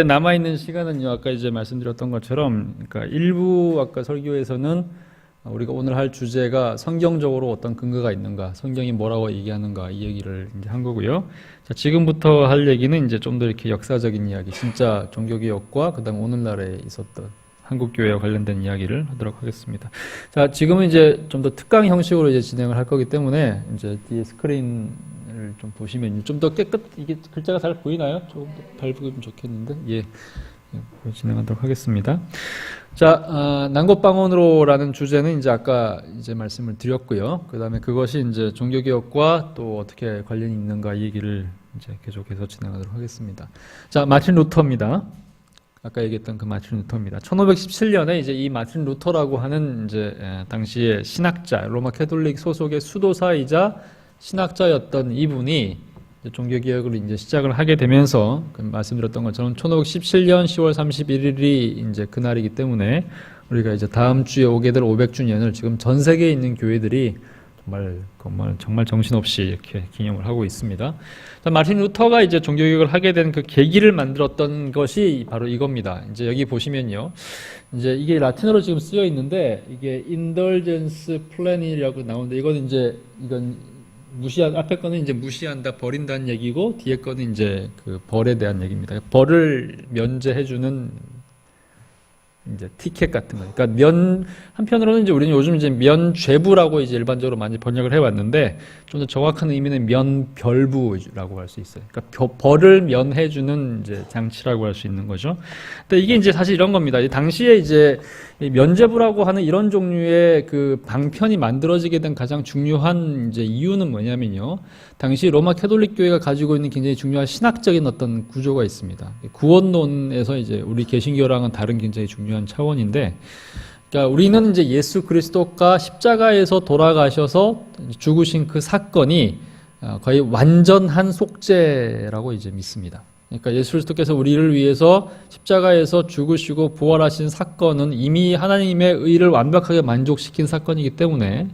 남아있는 시간은요, 아까 이제 말씀드렸던 것처럼, 그러니까 일부 아까 설교에서는 우리가 오늘 할 주제가 성경적으로 어떤 근거가 있는가, 성경이 뭐라고 얘기하는가, 이 얘기를 이제 한 거고요. 자, 지금부터 할 얘기는 이제 좀 더 이렇게 역사적인 이야기, 진짜 종교개혁과 그다음 오늘날에 있었던 한국교회와 관련된 이야기를 하도록 하겠습니다. 자, 지금은 이제 좀 더 특강 형식으로 이제 진행을 할 거기 때문에 이제 뒤에 스크린을 좀 보시면 좀 더 이게 글자가 잘 보이나요? 조금 더 밟으면 좋겠는데, 예, 진행하도록 하겠습니다. 자, 난곳방언으로라는 주제는 이제 아까 이제 말씀을 드렸고요. 그 다음에 그것이 이제 종교개혁과 또 어떻게 관련이 있는가 이 얘기를 이제 계속해서 진행하도록 하겠습니다. 자, 마틴 루터입니다. 아까 얘기했던 그 마틴 루터입니다. 1517년에 이제 이 마틴 루터라고 하는 이제 당시에 신학자, 로마 캐톨릭 소속의 수도사이자 신학자였던 이분이 종교개혁을 이제 시작을 하게 되면서 말씀드렸던 것처럼 1517년 10월 31일이 이제 그날이기 때문에 우리가 이제 다음 주에 오게 될 500주년을 지금 전 세계에 있는 교회들이 정말 정신없이 이렇게 기념을 하고 있습니다. 자, 마틴 루터가 이제 종교개혁을 하게 된 그 계기를 만들었던 것이 바로 이겁니다. 이제 여기 보시면요. 이제 이게 라틴어로 지금 쓰여 있는데 이게 indulgence plan이라고 나오는데 이건 앞에 거는 이제 무시한다, 버린다는 얘기고, 뒤에 거는 이제 그 벌에 대한 얘기입니다. 벌을 면제해주는 이제 티켓 같은 거. 그러니까 한편으로는 이제 우리는 요즘 이제 면죄부라고 이제 일반적으로 많이 번역을 해왔는데, 좀 더 정확한 의미는 면별부라고 할 수 있어요. 그러니까 벌을 면해주는 이제 장치라고 할 수 있는 거죠. 근데 이게 이제 사실 이런 겁니다. 당시에 이제 면죄부라고 하는 이런 종류의 그 방편이 만들어지게 된 가장 중요한 이제 이유는 뭐냐면요. 당시 로마 캐톨릭 교회가 가지고 있는 굉장히 중요한 신학적인 어떤 구조가 있습니다. 구원론에서 이제 우리 개신교랑은 다른 굉장히 중요한 차원인데, 그러니까 우리는 이제 예수 그리스도가 십자가에서 돌아가셔서 죽으신 그 사건이 거의 완전한 속죄라고 이제 믿습니다. 그러니까 예수 그리스도께서 우리를 위해서 십자가에서 죽으시고 부활하신 사건은 이미 하나님의 의를 완벽하게 만족시킨 사건이기 때문에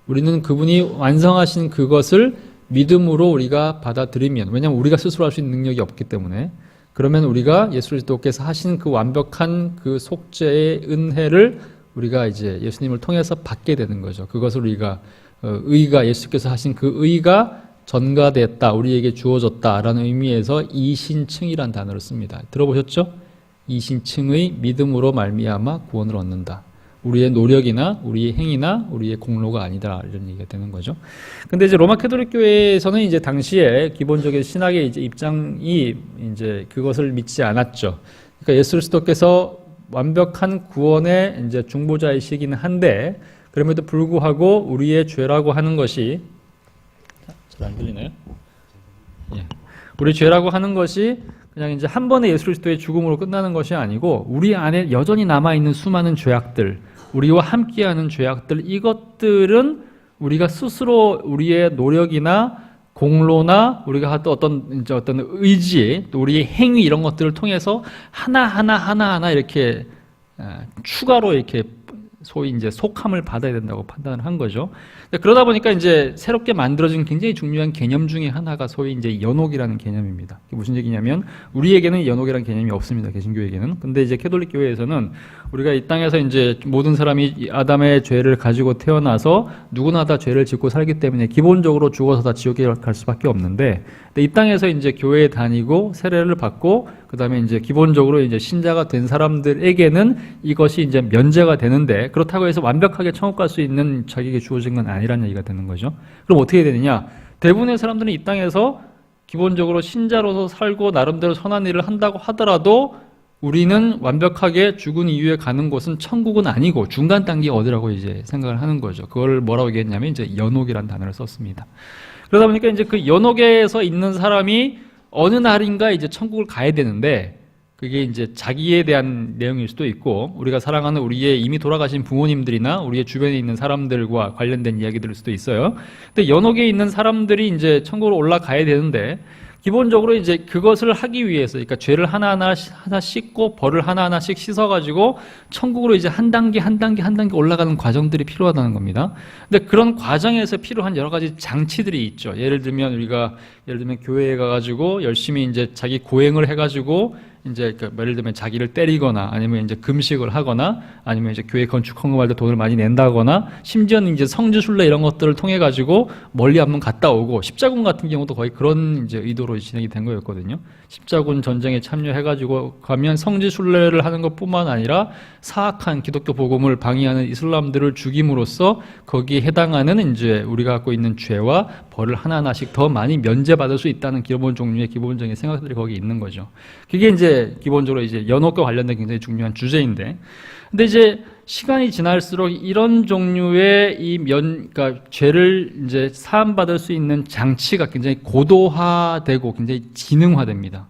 우리는 그분이 완성하신 그것을 믿음으로 우리가 받아들이면, 왜냐하면 우리가 스스로 할 수 있는 능력이 없기 때문에, 그러면 우리가 예수 그리스도께서 하신 그 완벽한 그 속죄의 은혜를 우리가 이제 예수님을 통해서 받게 되는 거죠. 그것을 우리가 의가, 예수께서 하신 그 의가 전가됐다, 우리에게 주어졌다라는 의미에서 이신층이란 단어를 씁니다. 들어보셨죠? 이신층의 믿음으로 말미암아 구원을 얻는다. 우리의 노력이나 우리의 행위나 우리의 공로가 아니다, 이런 얘기가 되는 거죠. 근데 이제 로마 캐톨릭 교회에서는 이제 당시에 기본적인 신학의 이제 입장이 이제 그것을 믿지 않았죠. 그러니까 예수 그리스도께서 완벽한 구원의 이제 중보자이시긴 한데, 그럼에도 불구하고 우리의 죄라고 하는 것이, 잘 안 들리나요? 예. 우리 죄라고 하는 것이 그냥 이제 한 번의 예수 그리스도의 죽음으로 끝나는 것이 아니고, 우리 안에 여전히 남아있는 수많은 죄악들, 우리와 함께하는 죄악들, 이것들은 우리가 스스로 우리의 노력이나 공로나 우리가 어떤 의지, 또 우리의 행위 이런 것들을 통해서 하나하나 이렇게 추가로 이렇게 소위 이제 속함을 받아야 된다고 판단을 한 거죠. 그러다 보니까 이제 새롭게 만들어진 굉장히 중요한 개념 중에 하나가 소위 이제 연옥이라는 개념입니다. 그게 무슨 얘기냐면, 우리에게는 연옥이라는 개념이 없습니다. 개신교에게는. 근데 이제 캐톨릭 교회에서는 우리가 이 땅에서 이제 모든 사람이 아담의 죄를 가지고 태어나서 누구나 다 죄를 짓고 살기 때문에 기본적으로 죽어서 다 지옥에 갈 수밖에 없는데, 근데 이 땅에서 이제 교회에 다니고 세례를 받고 그다음에 이제 기본적으로 이제 신자가 된 사람들에게는 이것이 이제 면제가 되는데, 그렇다고 해서 완벽하게 천국 갈 수 있는 자기에게 주어진 건 아니라는 얘기가 되는 거죠. 그럼 어떻게 되느냐? 대부분의 사람들은 이 땅에서 기본적으로 신자로서 살고 나름대로 선한 일을 한다고 하더라도 우리는 완벽하게 죽은 이후에 가는 곳은 천국은 아니고 중간 단계 어디라고 이제 생각을 하는 거죠. 그걸 뭐라고 얘기했냐면 이제 연옥이라는 단어를 썼습니다. 그러다 보니까 이제 그 연옥에서 있는 사람이 어느 날인가 이제 천국을 가야 되는데, 그게 이제 자기에 대한 내용일 수도 있고, 우리가 사랑하는 우리의 이미 돌아가신 부모님들이나 우리의 주변에 있는 사람들과 관련된 이야기들일 수도 있어요. 근데 연옥에 있는 사람들이 이제 천국으로 올라가야 되는데, 기본적으로 이제 그것을 하기 위해서, 그러니까 죄를 하나하나 씻고 벌을 하나하나씩 씻어가지고 천국으로 이제 한 단계 올라가는 과정들이 필요하다는 겁니다. 근데 그런 과정에서 필요한 여러 가지 장치들이 있죠. 예를 들면 교회에 가가지고 열심히 이제 자기 고행을 해가지고 이제 예를 들면 자기를 때리거나 아니면 이제 금식을 하거나 아니면 이제 교회 건축 헌금할 때 돈을 많이 낸다거나 심지어는 이제 성지순례 이런 것들을 통해 가지고 멀리 한번 갔다 오고 십자군 같은 경우도 거의 그런 이제 의도로 진행이 된 거였거든요. 십자군 전쟁에 참여해 가지고 가면 성지순례를 하는 것뿐만 아니라 사악한 기독교 복음을 방해하는 이슬람들을 죽임으로써 거기에 해당하는 이제 우리가 갖고 있는 죄와 벌을 하나하나씩 더 많이 면제받을 수 있다는 기본 종류의 기본적인 생각들이 거기 있는 거죠. 그게 이제 기본적으로 이제 연옥과 관련된 굉장히 중요한 주제인데, 근데 이제 시간이 지날수록 이런 종류의 그러니까 죄를 이제 사함받을 수 있는 장치가 굉장히 고도화되고 굉장히 지능화됩니다.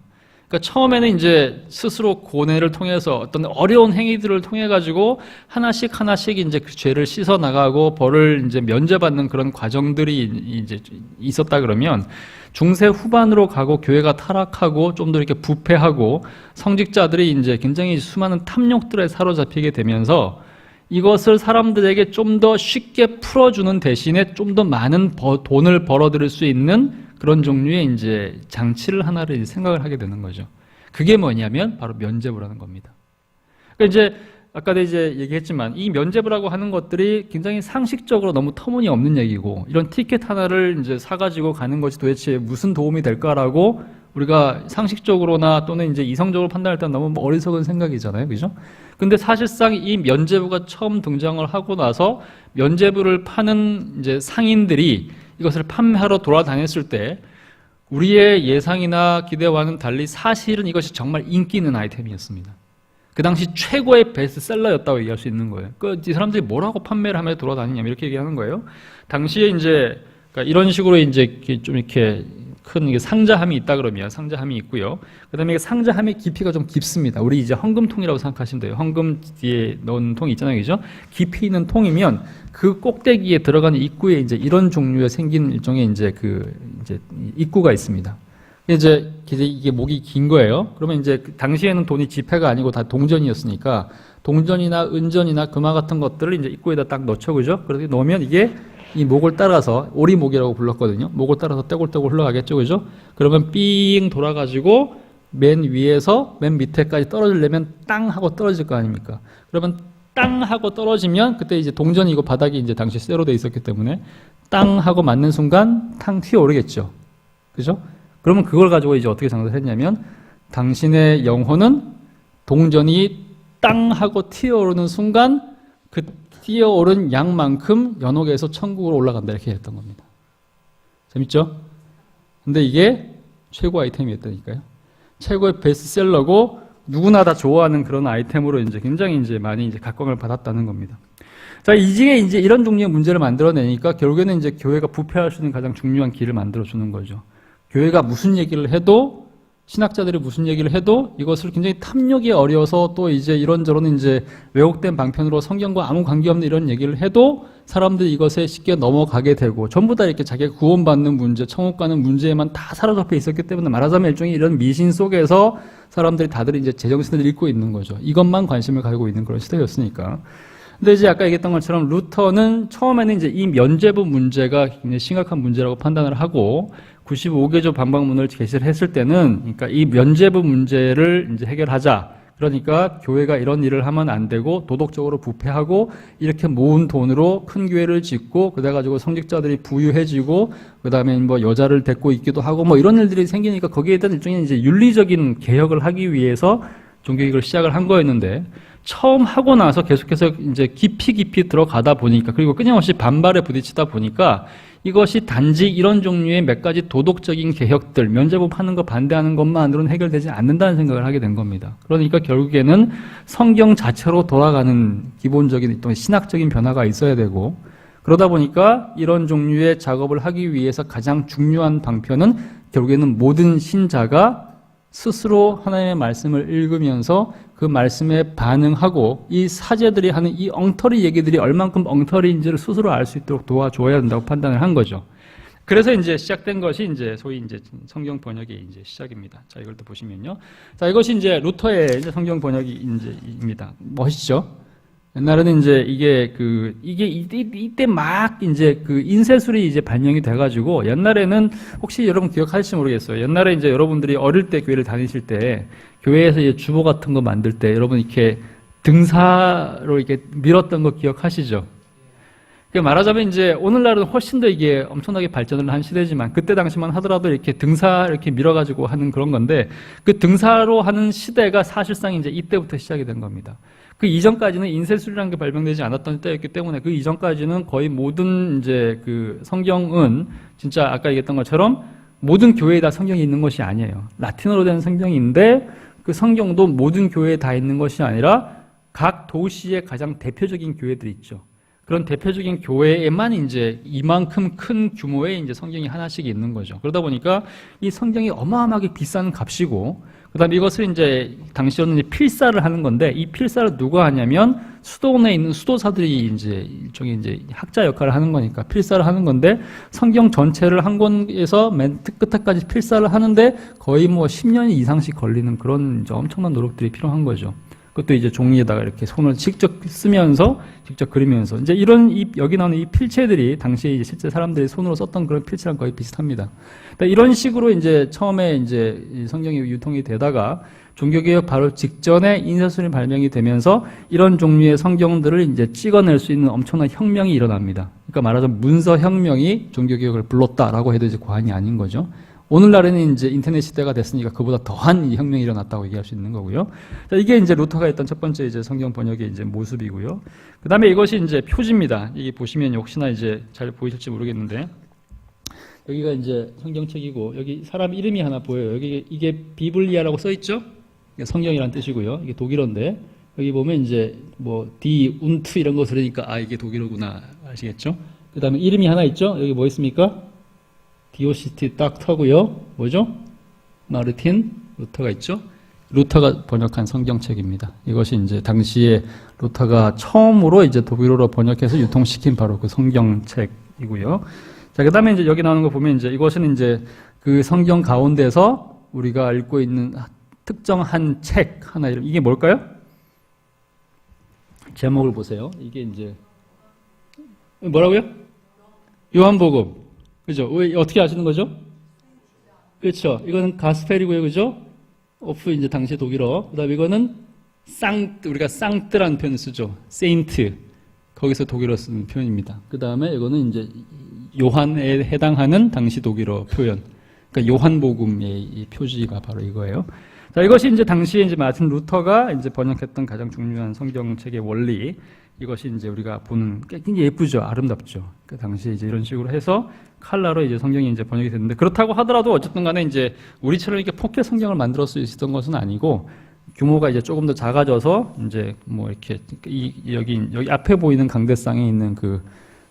그러니까 처음에는 이제 스스로 고뇌를 통해서 어떤 어려운 행위들을 통해 가지고 하나씩 이제 그 죄를 씻어 나가고 벌을 이제 면제받는 그런 과정들이 이제 있었다 그러면 중세 후반으로 가고 교회가 타락하고 좀 더 이렇게 부패하고 성직자들이 이제 굉장히 수많은 탐욕들에 사로잡히게 되면서 이것을 사람들에게 좀 더 쉽게 풀어주는 대신에 좀 더 많은 돈을 벌어들일 수 있는 그런 종류의 이제 장치를 하나를 생각을 하게 되는 거죠. 그게 뭐냐면 바로 면죄부라는 겁니다. 그러니까 이제 아까도 이제 얘기했지만 이 면죄부라고 하는 것들이 굉장히 상식적으로 너무 터무니없는 얘기고, 이런 티켓 하나를 이제 사가지고 가는 것이 도대체 무슨 도움이 될까라고 우리가 상식적으로나 또는 이제 이성적으로 판단할 때는 너무 어리석은 생각이잖아요, 그죠? 근데 사실상 이 면죄부가 처음 등장을 하고 나서 면죄부를 파는 이제 상인들이 이것을 판매하러 돌아다녔을 때 우리의 예상이나 기대와는 달리 사실은 이것이 정말 인기 있는 아이템이었습니다. 그 당시 최고의 베스트셀러였다고 얘기할 수 있는 거예요. 이 사람들이 뭐라고 판매를 하면서 돌아다니냐 이렇게 얘기하는 거예요. 당시에 이제 그러니까 이런 식으로 이제 좀 이렇게 큰 상자함이 있다 그러면 상자함이 있고요. 그다음에 상자함의 깊이가 좀 깊습니다. 우리 이제 헌금통이라고 생각하시면 돼요. 헌금 뒤에 넣은 통이 있잖아요, 그죠? 깊이 있는 통이면 그 꼭대기에 들어가는 입구에 이제 이런 종류의 생긴 일종의 이제 이제 입구가 있습니다. 이제 이게 목이 긴 거예요. 그러면 이제 당시에는 돈이 지폐가 아니고 다 동전이었으니까 동전이나 은전이나 금화 같은 것들을 이제 입구에다 딱 넣죠, 그죠? 그렇게 넣으면 이게 이 목을 따라서 오리목이라고 불렀거든요. 목을 따라서 떼굴떼굴 흘러가겠죠, 그죠? 그러면 삥 돌아가지고 맨 위에서 맨 밑에까지 떨어지려면 땅 하고 떨어질 거 아닙니까? 그러면 땅 하고 떨어지면 그때 이제 동전이 이거 바닥이 이제 당시 쇠로 돼 있었기 때문에 땅 하고 맞는 순간 탕 튀어오르겠죠, 그죠? 그러면 그걸 가지고 이제 어떻게 장사를 했냐면 당신의 영혼은 동전이 땅 하고 튀어오르는 순간 그 뛰어오른 양만큼 연옥에서 천국으로 올라간다 이렇게 했던 겁니다. 재밌죠? 근데 이게 최고 아이템이었다니까요. 최고의 베스트셀러고 누구나 다 좋아하는 그런 아이템으로 이제 굉장히 이제 많이 이제 각광을 받았다는 겁니다. 자, 이게 이제 이런 종류의 문제를 만들어내니까 결국에는 이제 교회가 부패할 수 있는 가장 중요한 길을 만들어주는 거죠. 교회가 무슨 얘기를 해도, 신학자들이 무슨 얘기를 해도 이것을 굉장히 탐욕이 어려서 또 이제 이런저런 이제 왜곡된 방편으로 성경과 아무 관계없는 이런 얘기를 해도 사람들이 이것에 쉽게 넘어가게 되고 전부 다 이렇게 자기가 구원받는 문제, 천국 가는 문제에만 다 사로잡혀 있었기 때문에 말하자면 일종의 이런 미신 속에서 사람들이 다들 이제 제정신을 잃고 있는 거죠. 이것만 관심을 가지고 있는 그런 시대였으니까. 근데 이제 아까 얘기했던 것처럼 루터는 처음에는 이제 이 면죄부 문제가 굉장히 심각한 문제라고 판단을 하고 95개조 반박문을 게시를 했을 때는 그러니까 이 면죄부 문제를 이제 해결하자. 그러니까 교회가 이런 일을 하면 안 되고 도덕적으로 부패하고 이렇게 모은 돈으로 큰 교회를 짓고 그래 가지고 성직자들이 부유해지고 그다음에 뭐 여자를 데리고 있기도 하고 뭐 이런 일들이 생기니까 거기에 대한 일종의 이제 윤리적인 개혁을 하기 위해서 종교개혁을 시작을 한 거였는데 처음 하고 나서 계속해서 이제 깊이 들어가다 보니까 그리고 끊임없이 반발에 부딪히다 보니까 이것이 단지 이런 종류의 몇 가지 도덕적인 개혁들, 면죄부 파는 거 반대하는 것만으로는 해결되지 않는다는 생각을 하게 된 겁니다. 그러니까 결국에는 성경 자체로 돌아가는 기본적인 또 신학적인 변화가 있어야 되고 그러다 보니까 이런 종류의 작업을 하기 위해서 가장 중요한 방편은 결국에는 모든 신자가 스스로 하나님의 말씀을 읽으면서 그 말씀에 반응하고 이 사제들이 하는 이 엉터리 얘기들이 얼만큼 엉터리인지를 스스로 알 수 있도록 도와줘야 된다고 판단을 한 거죠. 그래서 이제 시작된 것이 이제 소위 이제 성경 번역의 이제 시작입니다. 자, 이걸 또 보시면요. 자, 이것이 이제 루터의 이제 성경 번역이 이제입니다. 멋있죠? 옛날에는 이제 이게 이때 막 이제 그 인쇄술이 이제 발명이 돼가지고 옛날에는 혹시 여러분 기억하실지 모르겠어요. 옛날에 이제 여러분들이 어릴 때 교회를 다니실 때 교회에서 이제 주보 같은 거 만들 때 여러분 이렇게 등사로 이렇게 밀었던 거 기억하시죠? 그러니까 말하자면 이제 오늘날은 훨씬 더 이게 엄청나게 발전을 한 시대지만 그때 당시만 하더라도 이렇게 등사 이렇게 밀어가지고 하는 그런 건데 그 등사로 하는 시대가 사실상 이제 이때부터 시작이 된 겁니다. 그 이전까지는 인쇄술이라는 게 발명되지 않았던 때였기 때문에 그 이전까지는 거의 모든 이제 그 성경은 진짜 아까 얘기했던 것처럼 모든 교회에 다 성경이 있는 것이 아니에요. 라틴어로 된 성경인데 그 성경도 모든 교회에 다 있는 것이 아니라 각 도시의 가장 대표적인 교회들이 있죠. 그런 대표적인 교회에만 이제 이만큼 큰 규모의 이제 성경이 하나씩 있는 거죠. 그러다 보니까 이 성경이 어마어마하게 비싼 값이고, 그 다음에 이것을 이제 당시로는 이제 필사를 하는 건데, 이 필사를 누가 하냐면 수도원에 있는 수도사들이 이제 일종의 이제 학자 역할을 하는 거니까 필사를 하는 건데, 성경 전체를 한 권에서 맨 끝까지 필사를 하는데 거의 뭐 10년 이상씩 걸리는 그런 이제 엄청난 노력들이 필요한 거죠. 그것도 이제 종이에다가 이렇게 손을 직접 쓰면서, 직접 그리면서, 이제 여기 나오는 이 필체들이 당시에 이제 실제 사람들이 손으로 썼던 그런 필체랑 거의 비슷합니다. 그러니까 이런 식으로 이제 처음에 이제 성경이 유통이 되다가 종교개혁 바로 직전에 인쇄술이 발명이 되면서 이런 종류의 성경들을 이제 찍어낼 수 있는 엄청난 혁명이 일어납니다. 그러니까 말하자면 문서혁명이 종교개혁을 불렀다라고 해도 이제 과언이 아닌 거죠. 오늘날에는 이제 인터넷 시대가 됐으니까 그보다 더한 혁명이 일어났다고 얘기할 수 있는 거고요. 자, 이게 이제 루터가 했던 첫 번째 이제 성경 번역의 이제 모습이고요. 그 다음에 이것이 이제 표지입니다. 이게 보시면 혹시나 이제 잘 보이실지 모르겠는데, 여기가 이제 성경책이고, 여기 사람 이름이 하나 보여요. 여기 이게 비블리아라고 써 있죠? 성경이란 뜻이고요. 이게 독일어인데, 여기 보면 이제 뭐 디 운트 이런 거 들으니까 아, 이게 독일어구나 아시겠죠? 그 다음에 이름이 하나 있죠? 여기 뭐 있습니까? 디오시티 닥터고요. 뭐죠? 마르틴 루터가 있죠. 루터가 번역한 성경책입니다. 이것이 이제 당시에 루터가 처음으로 이제 독일어로 번역해서 유통시킨 바로 그 성경책이고요. 자, 그다음에 이제 여기 나오는 거 보면 이제 이것은 이제 그 성경 가운데서 우리가 읽고 있는 특정한 책 하나 이름, 이게 뭘까요? 제목을 보세요. 이게 이제 뭐라고요? 요한복음. 그죠? 왜, 어떻게 아시는 거죠? 그렇죠. 이거는 가스펠이고요. 그죠? 오프, 이제 당시 독일어. 그 다음에 이거는 우리가 쌍뜨라는 표현을 쓰죠. 세인트. 거기서 독일어 쓰는 표현입니다. 그 다음에 이거는 이제 요한에 해당하는 당시 독일어 표현. 그러니까 요한복음의 이 표지가 바로 이거예요. 자, 이것이 이제 당시에 이제 마틴 루터가 이제 번역했던 가장 중요한 성경책의 원리. 이것이 이제 우리가 보는 굉장히 예쁘죠, 아름답죠. 그 당시에 이제 이런 식으로 해서 칼라로 이제 성경이 이제 번역이 됐는데, 그렇다고 하더라도 어쨌든 간에 이제 우리처럼 이렇게 포켓 성경을 만들 수 있었던 것은 아니고 규모가 이제 조금 더 작아져서 이제 뭐 이렇게 여기 앞에 보이는 강대상에 있는 그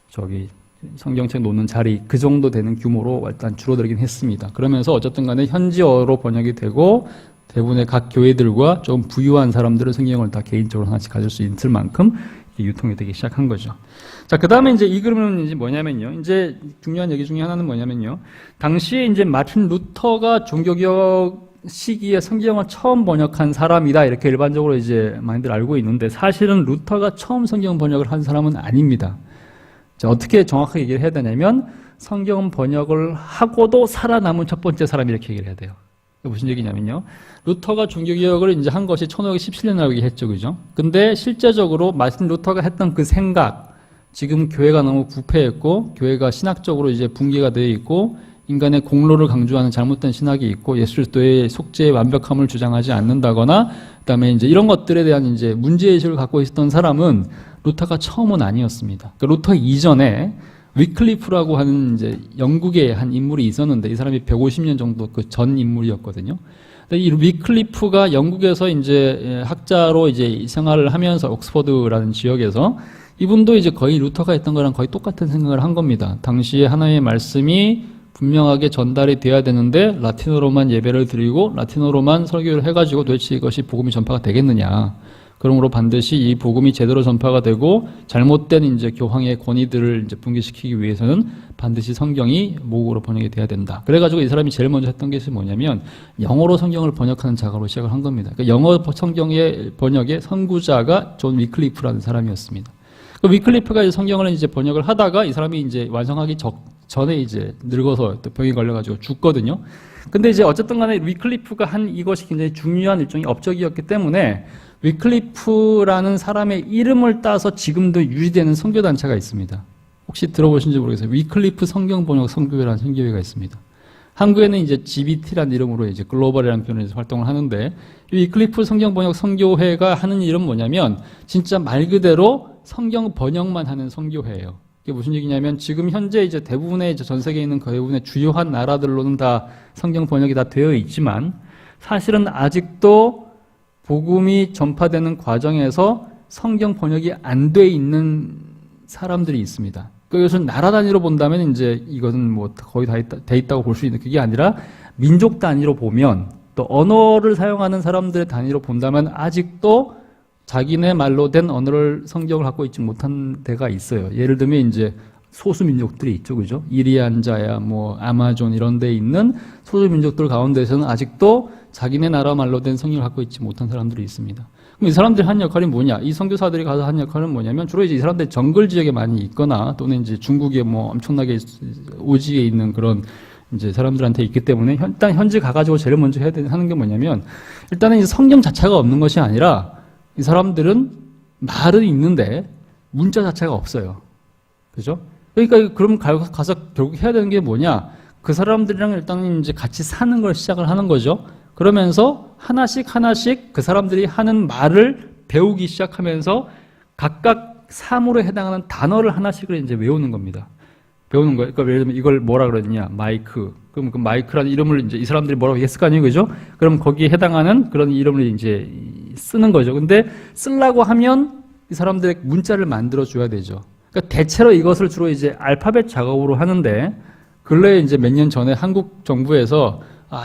저기 성경책 놓는 자리 그 정도 되는 규모로 일단 줄어들긴 했습니다. 그러면서 어쨌든 간에 현지어로 번역이 되고 대부분의 각 교회들과 좀 부유한 사람들은 성경을 다 개인적으로 하나씩 가질 수 있을 만큼 유통이 되기 시작한 거죠. 자, 그 다음에 이제 이 그림은 이제 뭐냐면요. 이제 중요한 얘기 중에 하나는 뭐냐면요. 당시에 이제 마틴 루터가 종교개혁 시기에 성경을 처음 번역한 사람이다. 이렇게 일반적으로 이제 많이들 알고 있는데, 사실은 루터가 처음 성경 번역을 한 사람은 아닙니다. 자, 어떻게 정확하게 얘기를 해야 되냐면, 성경 번역을 하고도 살아남은 첫 번째 사람 이렇게 얘기를 해야 돼요. 무슨 얘기냐면요. 루터가 종교개혁을 이제 한 것이 1517년이라고 얘기했죠. 그죠? 근데 실제적으로 마틴 루터가 했던 그 생각, 지금 교회가 너무 부패했고, 교회가 신학적으로 이제 붕괴가 되어 있고, 인간의 공로를 강조하는 잘못된 신학이 있고, 예수 그리스도의 속죄의 완벽함을 주장하지 않는다거나, 그다음에 이제 이런 것들에 대한 이제 문제의식을 갖고 있었던 사람은 루터가 처음은 아니었습니다. 그러니까 루터 이전에 위클리프라고 하는 이제 영국의 한 인물이 있었는데, 이 사람이 150년 정도 그 전 인물이었거든요. 근데 이 위클리프가 영국에서 이제 학자로 이제 생활을 하면서 옥스퍼드라는 지역에서 이분도 이제 거의 루터가 했던 거랑 거의 똑같은 생각을 한 겁니다. 당시에 하나님의 말씀이 분명하게 전달이 돼야 되는데 라틴어로만 예배를 드리고 라틴어로만 설교를 해가지고 도대체 이것이 복음이 전파가 되겠느냐. 그러므로 반드시 이 복음이 제대로 전파가 되고 잘못된 이제 교황의 권위들을 이제 붕괴시키기 위해서는 반드시 성경이 모국어로 번역이 돼야 된다. 그래가지고 이 사람이 제일 먼저 했던 것이 뭐냐면 영어로 성경을 번역하는 작업으로 시작을 한 겁니다. 그러니까 영어 성경의 번역의 선구자가 존 위클리프라는 사람이었습니다. 그 위클리프가 이제 성경을 이제 번역을 하다가 이 사람이 이제 완성하기 전에 이제 늙어서 또 병이 걸려가지고 죽거든요. 근데 이제 어쨌든 간에 위클리프가 한 이것이 굉장히 중요한 일종의 업적이었기 때문에 위클리프라는 사람의 이름을 따서 지금도 유지되는 선교단체가 있습니다. 혹시 들어보신지 모르겠어요. 위클리프 성경번역 선교회라는 선교회가 있습니다. 한국에는 이제 GBT라는 이름으로 이제 글로벌이라는 표현에서 활동을 하는데 이 위클리프 성경번역 선교회가 하는 일은 뭐냐면 진짜 말 그대로 성경 번역만 하는 선교회예요. 이게 무슨 얘기냐면 지금 현재 이제 대부분의 이제 전 세계에 있는 대부분의 주요한 나라들로는 다 성경 번역이 다 되어 있지만 사실은 아직도 복음이 전파되는 과정에서 성경 번역이 안 돼 있는 사람들이 있습니다. 그것은 나라 단위로 본다면 이제 이것은 뭐 거의 다 돼 있다고 볼 수 있는 그게 아니라 민족 단위로 보면 또 언어를 사용하는 사람들의 단위로 본다면 아직도 자기네 말로 된 언어를 성경을 갖고 있지 못한 데가 있어요. 예를 들면 이제 소수 민족들이 있죠, 그죠? 이리안자야, 뭐 아마존 이런 데 있는 소수 민족들 가운데서는 아직도 자기네 나라 말로 된 성경을 갖고 있지 못한 사람들이 있습니다. 그럼 이 사람들이 한 역할이 뭐냐? 이 선교사들이 가서 한 역할은 뭐냐면 주로 이제 이 사람들이 정글 지역에 많이 있거나 또는 이제 중국에 뭐 엄청나게 오지에 있는 그런 이제 사람들한테 있기 때문에 일단 현지 가가지고 제일 먼저 하는 게 뭐냐면 일단은 이제 성경 자체가 없는 것이 아니라 이 사람들은 말은 있는데 문자 자체가 없어요. 그죠? 그러니까 그럼 가서 결국 해야 되는 게 뭐냐? 그 사람들이랑 일단 이제 같이 사는 걸 시작을 하는 거죠. 그러면서 하나씩 그 사람들이 하는 말을 배우기 시작하면서 각각 사물에 해당하는 단어를 하나씩을 이제 외우는 겁니다. 배우는 거예요. 그러니까 예를 들면 이걸 뭐라 그러느냐? 마이크. 그럼 그 마이크라는 이름을 이제 이 사람들이 뭐라고 했을 거 아니에요, 그죠? 그럼 거기에 해당하는 그런 이름을 이제 쓰는 거죠. 근데 쓰려고 하면 이 사람들의 문자를 만들어 줘야 되죠. 그러니까 대체로 이것을 주로 이제 알파벳 작업으로 하는데 근래에 이제 몇 년 전에 한국 정부에서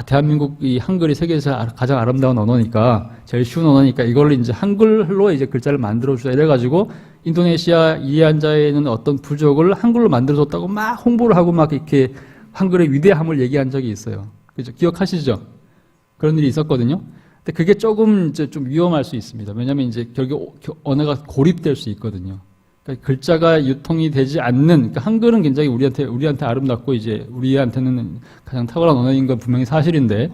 대한민국 이 한글이 세계에서 가장 아름다운 언어니까 제일 쉬운 언어니까 이걸로 이제 한글로 이제 글자를 만들어 주자 이래가지고 인도네시아 이리안자에 있는 어떤 부족을 한글로 만들어줬다고 막 홍보를 하고 막 이렇게 한글의 위대함을 얘기한 적이 있어요. 그죠? 기억하시죠? 그런 일이 있었거든요. 근데 그게 조금 이제 좀 위험할 수 있습니다. 왜냐하면 이제 결국 언어가 고립될 수 있거든요. 그러니까 글자가 유통이 되지 않는, 그러니까 한글은 굉장히 우리한테 아름답고 이제 우리한테는 가장 탁월한 언어인 건 분명히 사실인데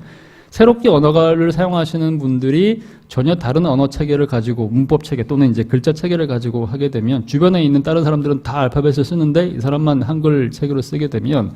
새롭게 언어를 사용하시는 분들이 전혀 다른 언어 체계를 가지고 문법 체계 또는 이제 글자 체계를 가지고 하게 되면 주변에 있는 다른 사람들은 다 알파벳을 쓰는데 이 사람만 한글 체계로 쓰게 되면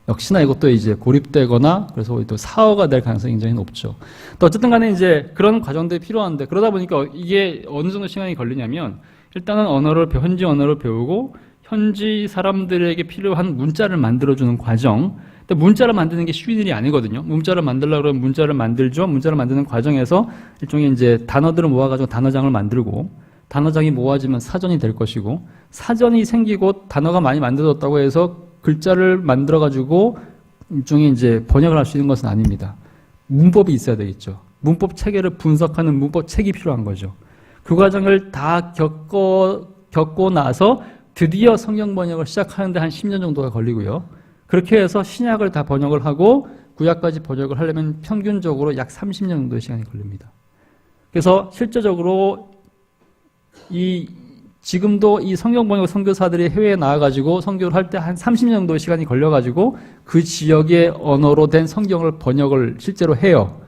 역시나 이것도 이제 고립되거나 그래서 또 사어가 될 가능성이 굉장히 높죠. 또 어쨌든 간에 이제 그런 과정들이 필요한데 그러다 보니까 이게 어느 정도 시간이 걸리냐면 일단은 현지 언어를 배우고 현지 사람들에게 필요한 문자를 만들어주는 과정. 근데 문자를 만드는 게 쉬운 일이 아니거든요. 문자를 만들려고 그러면 문자를 만들죠. 문자를 만드는 과정에서 일종의 이제 단어들을 모아가지고 단어장을 만들고 단어장이 모아지면 사전이 될 것이고 사전이 생기고 단어가 많이 만들어졌다고 해서 글자를 만들어가지고 일종의 이제 번역을 할 수 있는 것은 아닙니다. 문법이 있어야 되겠죠. 문법 체계를 분석하는 문법 책이 필요한 거죠. 그 과정을 다 겪고 나서 드디어 성경 번역을 시작하는데 한 10년 정도가 걸리고요. 그렇게 해서 신약을 다 번역을 하고 구약까지 번역을 하려면 평균적으로 약 30년 정도의 시간이 걸립니다. 그래서 실제적으로 지금도 이 성경 번역 선교사들이 해외에 나와가지고 선교를 할 때 한 30년 정도의 시간이 걸려가지고 그 지역의 언어로 된 성경을 번역을 실제로 해요.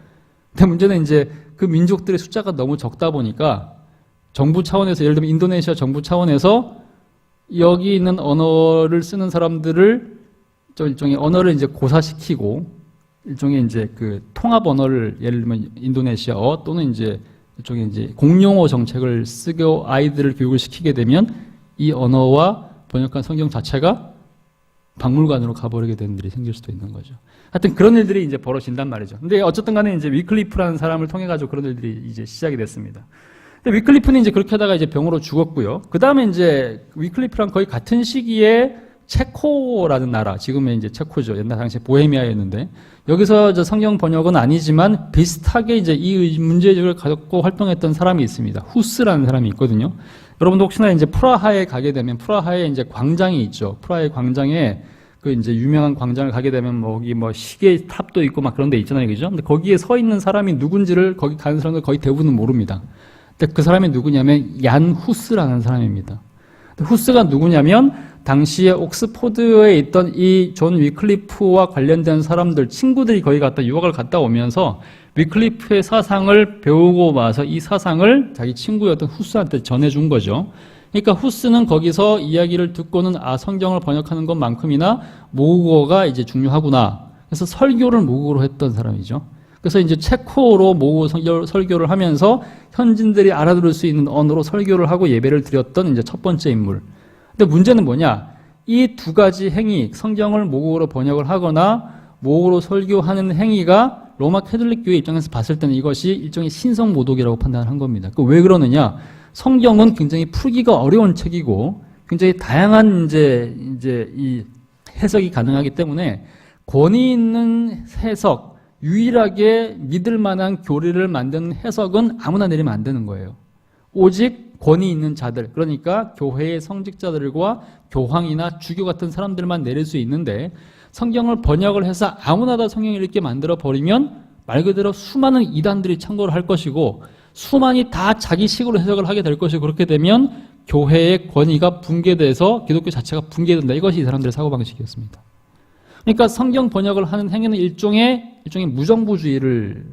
근데 문제는 이제 그 민족들의 숫자가 너무 적다 보니까 정부 차원에서 예를 들면 인도네시아 정부 차원에서 여기 있는 언어를 쓰는 사람들을 일종의 언어를 이제 고사시키고 일종의 이제 그 통합 언어를 예를 들면 인도네시아어 또는 이제 일종의 이제 공용어 정책을 쓰고 아이들을 교육을 시키게 되면 이 언어와 번역한 성경 자체가 박물관으로 가버리게 되는 일이 생길 수도 있는 거죠. 하여튼 그런 일들이 이제 벌어진단 말이죠. 근데 어쨌든 간에 이제 위클리프라는 사람을 통해 가지고 그런 일들이 이제 시작이 됐습니다. 근데 위클리프는 이제 그렇게 하다가 이제 병으로 죽었고요. 그 다음에 이제 위클리프랑 거의 같은 시기에 체코라는 나라, 지금의 이제 체코죠. 옛날 당시에 보헤미아였는데, 여기서 저 성경 번역은 아니지만 비슷하게 이제 이 문제의식을 가지고 활동했던 사람이 있습니다. 후스라는 사람이 있거든요. 여러분도 혹시나 이제 프라하에 가게 되면 프라하에 이제 광장이 있죠. 프라하의 광장에 그 이제 유명한 광장을 가게 되면 뭐 거기 뭐 시계 탑도 있고 막 그런 데 있잖아요. 그죠? 근데 거기에 서 있는 사람이 누군지를 거기 가는 사람들 거의 대부분은 모릅니다. 근데 그 사람이 누구냐면 얀 후스라는 사람입니다. 후스가 누구냐면 당시에 옥스포드에 있던 이 존 위클리프와 관련된 사람들 친구들이 거기 갔다 유학을 갔다 오면서 위클리프의 사상을 배우고 와서 이 사상을 자기 친구였던 후스한테 전해준 거죠. 그러니까 후스는 거기서 이야기를 듣고는 아 성경을 번역하는 것만큼이나 모국어가 이제 중요하구나. 그래서 설교를 모국어로 했던 사람이죠. 그래서 이제 체코로 모국어 설교를 하면서 현지인들이 알아들을 수 있는 언어로 설교를 하고 예배를 드렸던 이제 첫 번째 인물. 근데 문제는 뭐냐? 이 두 가지 행위, 성경을 모국어로 번역을 하거나 모국어로 설교하는 행위가 로마 캐톨릭 교회 입장에서 봤을 때는 이것이 일종의 신성 모독이라고 판단한 겁니다. 왜 그러느냐? 성경은 굉장히 풀기가 어려운 책이고 굉장히 다양한 이제 이 해석이 가능하기 때문에 권위 있는 해석, 유일하게 믿을 만한 교리를 만드는 해석은 아무나 내리면 안 되는 거예요. 오직 권위 있는 자들, 그러니까 교회의 성직자들과 교황이나 주교 같은 사람들만 내릴 수 있는데 성경을 번역을 해서 아무나 다 성경을 읽게 만들어 버리면 말 그대로 수많은 이단들이 참고를 할 것이고 수많이 다 자기 식으로 해석을 하게 될 것이고 그렇게 되면 교회의 권위가 붕괴돼서 기독교 자체가 붕괴된다. 이것이 이 사람들의 사고방식이었습니다. 그러니까 성경 번역을 하는 행위는 일종의 무정부주의를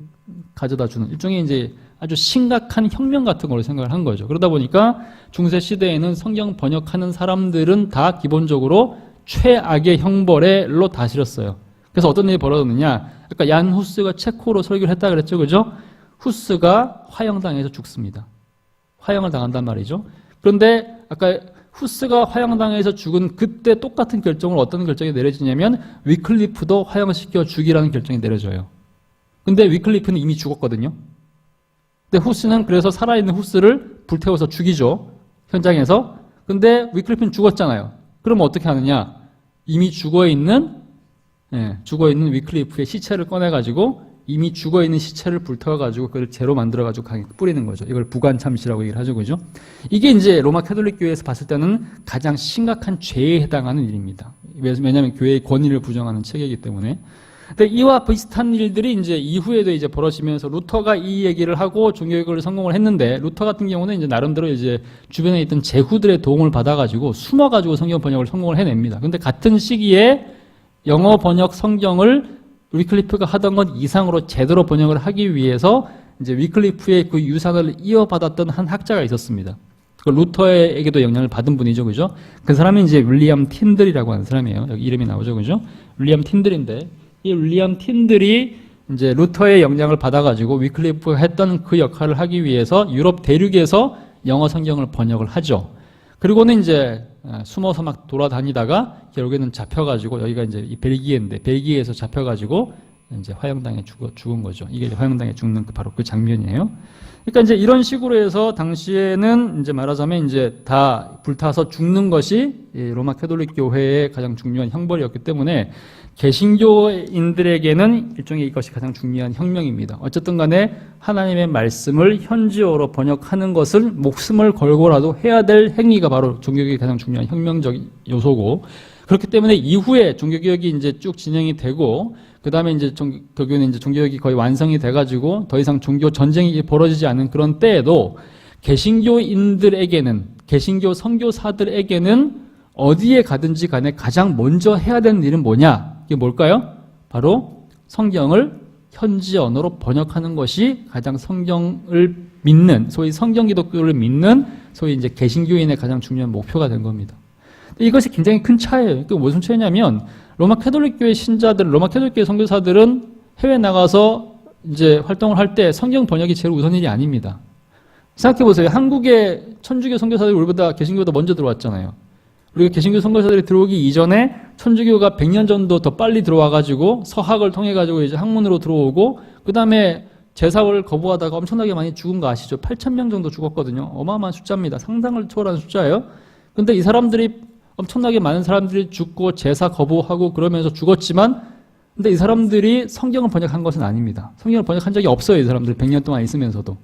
가져다 주는 일종의 이제 아주 심각한 혁명 같은 걸로 생각을 한 거죠. 그러다 보니까 중세 시대에는 성경 번역하는 사람들은 다 기본적으로 최악의 형벌로 다 실었어요. 그래서 어떤 일이 벌어졌느냐? 그러니까 얀 후스가 체코로 설교를 했다 그랬죠, 그죠? 후스가 화형당해서 죽습니다. 화형을 당한단 말이죠. 그런데 아까 후스가 화형당해서 죽은 그때 똑같은 결정을 어떤 결정이 내려지냐면 위클리프도 화형시켜 죽이라는 결정이 내려져요. 근데 위클리프는 이미 죽었거든요. 근데 후스는 그래서 살아있는 후스를 불태워서 죽이죠. 현장에서. 근데 위클리프는 죽었잖아요. 그러면 어떻게 하느냐? 이미 죽어있는 위클리프의 시체를 꺼내가지고 이미 죽어있는 시체를 불태워가지고 그걸 재로 만들어가지고 강에 뿌리는 거죠. 이걸 부관참시라고 얘기를 하죠. 그죠? 이게 이제 로마 캐톨릭 교회에서 봤을 때는 가장 심각한 죄에 해당하는 일입니다. 왜냐하면 교회의 권위를 부정하는 체계이기 때문에. 근데 이와 비슷한 일들이 이제 이후에도 이제 벌어지면서 루터가 이 얘기를 하고 종교개혁을 성공을 했는데 루터 같은 경우는 이제 나름대로 이제 주변에 있던 제후들의 도움을 받아가지고 숨어가지고 성경 번역을 성공을 해냅니다. 근데 같은 시기에 영어 번역 성경을 위클리프가 하던 것 이상으로 제대로 번역을 하기 위해서 이제 위클리프의 그 유산을 이어받았던 한 학자가 있었습니다. 그 루터에게도 영향을 받은 분이죠, 그죠? 그 사람이 이제 윌리엄 틴들이라고 하는 사람이에요. 여기 이름이 나오죠, 그죠? 윌리엄 틴들인데 이 윌리엄 틴들이 이제 루터의 영향을 받아가지고 위클리프가 했던 그 역할을 하기 위해서 유럽 대륙에서 영어 성경을 번역을 하죠. 그리고는 이제 숨어서 막 돌아다니다가 결국에는 잡혀가지고 여기가 이제 벨기에인데 벨기에에서 잡혀가지고 이제 화형당해 죽은 거죠. 이게 화형당해 죽는 바로 그 장면이에요. 그러니까 이제 이런 식으로 해서 당시에는 이제 말하자면 이제 다 불타서 죽는 것이 로마 캐톨릭 교회의 가장 중요한 형벌이었기 때문에 개신교인들에게는 일종의 이것이 가장 중요한 혁명입니다. 어쨌든 간에 하나님의 말씀을 현지어로 번역하는 것을 목숨을 걸고라도 해야 될 행위가 바로 종교개혁의 가장 중요한 혁명적 요소고 그렇기 때문에 이후에 종교개혁이 이제 쭉 진행이 되고 그 다음에 이제 결국에는 이제 종교개혁이 거의 완성이 돼가지고 더 이상 종교 전쟁이 벌어지지 않은 그런 때에도 개신교인들에게는 개신교 선교사들에게는 어디에 가든지 간에 가장 먼저 해야 되는 일은 뭐냐? 이게 뭘까요? 바로 성경을 현지 언어로 번역하는 것이 가장 성경을 믿는, 소위 성경 기독교를 믿는 소위 이제 개신교인의 가장 중요한 목표가 된 겁니다. 이것이 굉장히 큰 차이예요. 그 무슨 차이냐면 로마 캐톨릭 교회 신자들, 로마 캐톨릭 교회 선교사들은 해외 나가서 이제 활동을 할 때 성경 번역이 제일 우선 일이 아닙니다. 생각해 보세요. 한국의 천주교 선교사들이 우리보다 개신교보다 먼저 들어왔잖아요. 우리가 개신교 선교사들이 들어오기 이전에 천주교가 100년 전도 더 빨리 들어와가지고 서학을 통해가지고 이제 학문으로 들어오고 그 다음에 제사를 거부하다가 엄청나게 많이 죽은 거 아시죠? 8,000명 정도 죽었거든요. 어마어마한 숫자입니다. 상상을 초월하는 숫자예요. 근데 이 사람들이 엄청나게 많은 사람들이 죽고 제사 거부하고 그러면서 죽었지만 근데 이 사람들이 성경을 번역한 것은 아닙니다. 성경을 번역한 적이 없어요. 이 사람들 100년 동안 있으면서도.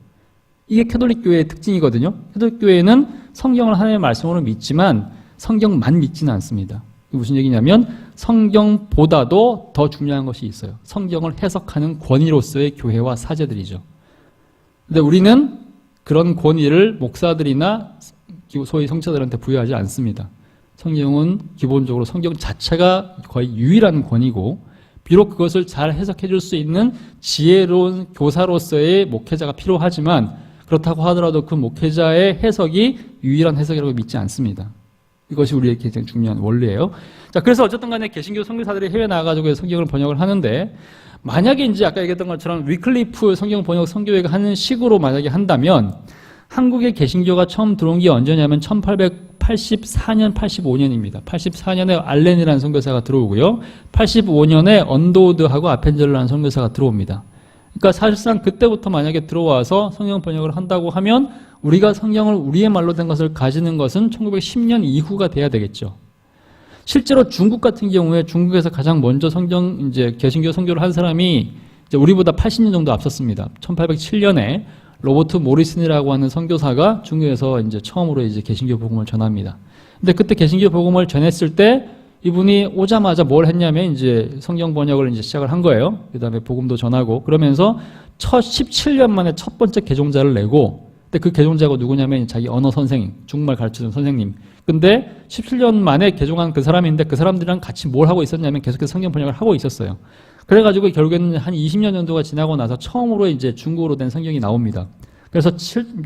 이게 캐톨릭 교회의 특징이거든요. 캐톨릭 교회는 성경을 하나님의 말씀으로 믿지만 성경만 믿지는 않습니다. 이게 무슨 얘기냐면 성경보다도 더 중요한 것이 있어요. 성경을 해석하는 권위로서의 교회와 사제들이죠. 근데 우리는 그런 권위를 목사들이나 소위 성자들한테 부여하지 않습니다. 성경은 기본적으로 성경 자체가 거의 유일한 권위고, 비록 그것을 잘 해석해 줄 수 있는 지혜로운 교사로서의 목회자가 필요하지만, 그렇다고 하더라도 그 목회자의 해석이 유일한 해석이라고 믿지 않습니다. 이것이 우리에게 굉장히 중요한 원리예요. 자, 그래서 어쨌든 간에 개신교 선교사들이 해외 나가가지고 성경을 번역을 하는데, 만약에 이제 아까 얘기했던 것처럼 위클리프 성경 번역 선교회가 하는 식으로 만약에 한다면, 한국의 개신교가 처음 들어온 게 언제냐면 1884년, 85년입니다. 84년에 알렌이라는 선교사가 들어오고요. 85년에 언더우드하고 아펜젤러라는 선교사가 들어옵니다. 그러니까 사실상 그때부터 만약에 들어와서 성경 번역을 한다고 하면 우리가 성경을 우리의 말로 된 것을 가지는 것은 1910년 이후가 돼야 되겠죠. 실제로 중국 같은 경우에 중국에서 가장 먼저 이제 개신교 선교를 한 사람이 이제 우리보다 80년 정도 앞섰습니다. 1807년에 로버트 모리슨이라고 하는 선교사가 중국에서 이제 처음으로 이제 개신교 복음을 전합니다. 근데 그때 개신교 복음을 전했을 때 이분이 오자마자 뭘 했냐면 이제 성경 번역을 이제 시작을 한 거예요. 그 다음에 복음도 전하고 그러면서 17년 만에 첫 번째 개종자를 내고, 근데 그 개종자가 누구냐면 자기 언어 선생님, 중국말 가르치는 선생님. 근데 17년 만에 개종한 그 사람인데 그 사람들이랑 같이 뭘 하고 있었냐면 계속해서 성경 번역을 하고 있었어요. 그래가지고 결국에는 한 20년 정도가 지나고 나서 처음으로 이제 중국어로 된 성경이 나옵니다. 그래서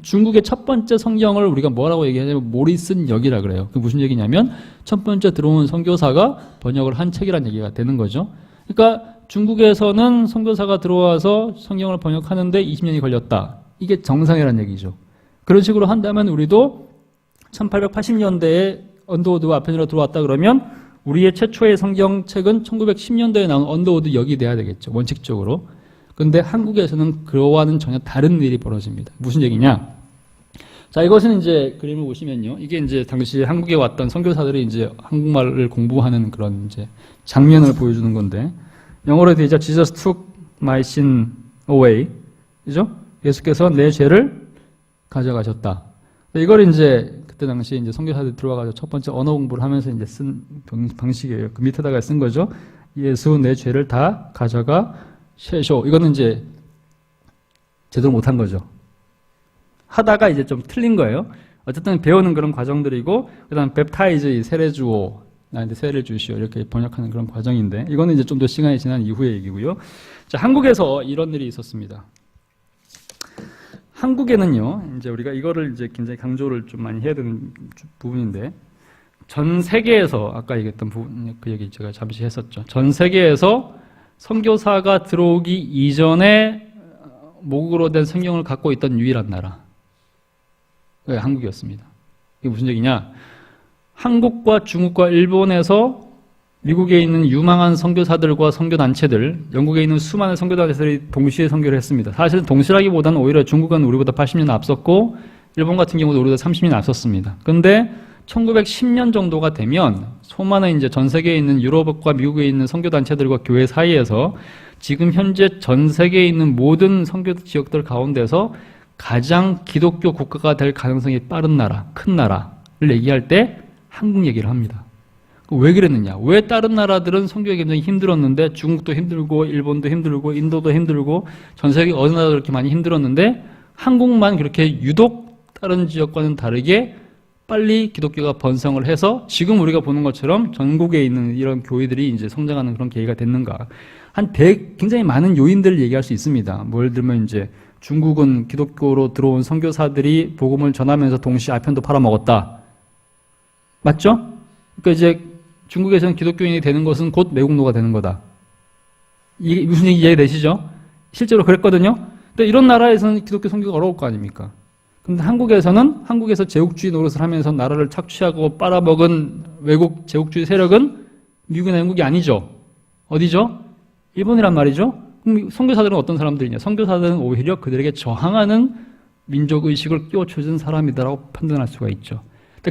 중국의 첫 번째 성경을 우리가 뭐라고 얘기하냐면 모리슨 역이라 그래요. 그게 무슨 얘기냐면 첫 번째 들어온 선교사가 번역을 한 책이라는 얘기가 되는 거죠. 그러니까 중국에서는 선교사가 들어와서 성경을 번역하는데 20년이 걸렸다. 이게 정상이라는 얘기죠. 그런 식으로 한다면 우리도 1880년대에 언더우드와 아펜젤러 들어왔다 그러면 우리의 최초의 성경책은 1910년대에 나온 언더우드 역이 돼야 되겠죠. 원칙적으로. 근데 한국에서는 그와는 전혀 다른 일이 벌어집니다. 무슨 얘기냐? 자, 이것은 이제 그림을 보시면요. 이게 이제 당시 한국에 왔던 선교사들이 이제 한국말을 공부하는 그런 이제 장면을 보여주는 건데, 영어로 되어 있죠. Jesus took my sin away. 그죠? 예수께서 내 죄를 가져가셨다. 이걸 이제 그때 당시 이제 선교사들이 들어와가지고 첫 번째 언어 공부를 하면서 이제 쓴 방식이에요. 그 밑에다가 쓴 거죠. 예수 내 죄를 다 가져가 쉐쇼. 이거는 이제 제대로 못한 거죠. 하다가 이제 좀 틀린 거예요. 어쨌든 배우는 그런 과정들이고, 그 다음 웹타이즈, 세례 주오, 나한테 세례를 주시오. 이렇게 번역하는 그런 과정인데, 이거는 이제 좀 더 시간이 지난 이후의 얘기고요. 자, 한국에서 이런 일이 있었습니다. 한국에는요, 이제 우리가 이거를 이제 굉장히 강조를 좀 많이 해야 되는 부분인데, 전 세계에서, 아까 얘기했던 부분, 그 얘기 제가 잠시 했었죠. 전 세계에서 선교사가 들어오기 이전에 모국어로 된 성경을 갖고 있던 유일한 나라. 그게 한국이었습니다. 이게 무슨 얘기냐? 한국과 중국과 일본에서 미국에 있는 유망한 선교사들과 선교단체들, 영국에 있는 수많은 선교단체들이 동시에 선교를 했습니다. 사실 동시라기보다는 오히려 중국은 우리보다 80년 앞섰고 일본 같은 경우도 우리보다 30년 앞섰습니다. 그런데 1910년 정도가 되면 수많은 이제 전 세계에 있는 유럽과 미국에 있는 선교단체들과 교회 사이에서 지금 현재 전 세계에 있는 모든 선교 지역들 가운데서 가장 기독교 국가가 될 가능성이 빠른 나라, 큰 나라를 얘기할 때 한국 얘기를 합니다. 왜 그랬느냐? 왜 다른 나라들은 선교가 굉장히 힘들었는데 중국도 힘들고 일본도 힘들고 인도도 힘들고 전 세계 어느 나라도 그렇게 많이 힘들었는데 한국만 그렇게 유독 다른 지역과는 다르게 빨리 기독교가 번성을 해서 지금 우리가 보는 것처럼 전국에 있는 이런 교회들이 이제 성장하는 그런 계기가 됐는가? 굉장히 많은 요인들을 얘기할 수 있습니다. 뭐 예를 들면 이제 중국은 기독교로 들어온 선교사들이 복음을 전하면서 동시에 아편도 팔아먹었다. 맞죠? 그러니까 이제 중국에서는 기독교인이 되는 것은 곧 매국노가 되는 거다. 이게 무슨 얘기 이해되시죠? 실제로 그랬거든요. 근데 이런 나라에서는 기독교 선교가 어려울 거 아닙니까? 근데 한국에서 제국주의 노릇을 하면서 나라를 착취하고 빨아먹은 외국 제국주의 세력은 미국이나 영국이 아니죠. 어디죠? 일본이란 말이죠. 그럼 선교사들은 어떤 사람들이냐? 선교사들은 오히려 그들에게 저항하는 민족의식을 끼워쳐준 사람이다라고 판단할 수가 있죠.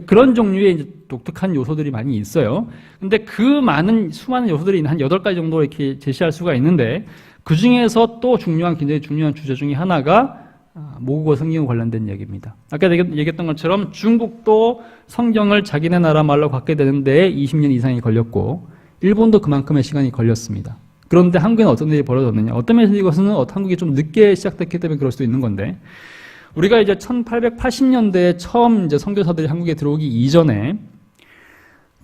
그런 종류의 이제 독특한 요소들이 많이 있어요. 근데 그 수많은 요소들이 한 8가지 정도 이렇게 제시할 수가 있는데, 그 중에서 또 굉장히 중요한 주제 중에 하나가 모국어 성경 관련된 얘기입니다. 아까 얘기했던 것처럼 중국도 성경을 자기네 나라 말로 갖게 되는데 20년 이상이 걸렸고, 일본도 그만큼의 시간이 걸렸습니다. 그런데 한국에는 어떤 일이 벌어졌느냐? 어떤 면에서 이것은 한국이 좀 늦게 시작됐기 때문에 그럴 수도 있는 건데, 우리가 이제 1880년대에 처음 이제 선교사들이 한국에 들어오기 이전에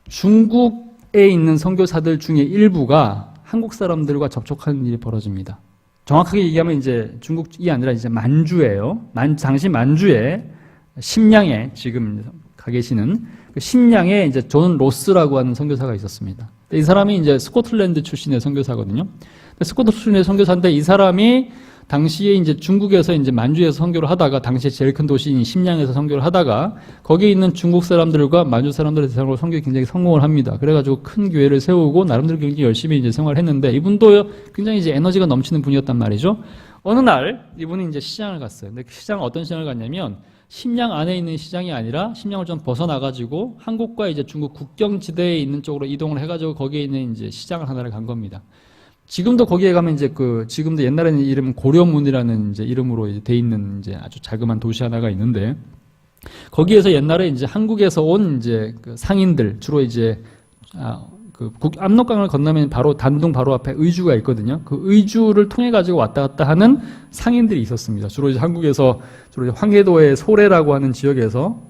중국에 있는 선교사들 중에 일부가 한국 사람들과 접촉하는 일이 벌어집니다. 정확하게 얘기하면 이제 중국이 아니라 이제 만주예요. 당시 만주에 심양에 지금 가 계시는 그 심양에 이제 존 로스라고 하는 선교사가 있었습니다. 이 사람이 이제 스코틀랜드 출신의 선교사거든요. 스코틀랜드 출신의 선교사인데, 이 사람이 당시에 이제 중국에서 이제 만주에서 선교를 하다가, 당시에 제일 큰 도시인 심양에서 선교를 하다가 거기에 있는 중국 사람들과 만주 사람들의 대상으로 선교에 굉장히 성공을 합니다. 그래가지고 큰 교회를 세우고 나름대로 굉장히 열심히 이제 생활했는데, 이분도 굉장히 이제 에너지가 넘치는 분이었단 말이죠. 어느 날 이분이 이제 시장을 갔어요. 근데 그 시장은 어떤 시장을 갔냐면, 심양 안에 있는 시장이 아니라 심양을 좀 벗어나가지고 한국과 이제 중국 국경지대에 있는 쪽으로 이동을 해가지고 거기에 있는 이제 시장을 하나를 간 겁니다. 지금도 거기에 가면 이제 지금도 옛날에는 이름 고려문이라는 이제 이름으로 이제 돼 있는 이제 아주 자그마한 도시 하나가 있는데, 거기에서 옛날에 이제 한국에서 온 이제 그 상인들, 주로 이제 압록강을 건너면 바로 단둥 바로 앞에 의주가 있거든요. 그 의주를 통해 가지고 왔다 갔다 하는 상인들이 있었습니다. 주로 이제 한국에서 주로 이제 황해도의 소래라고 하는 지역에서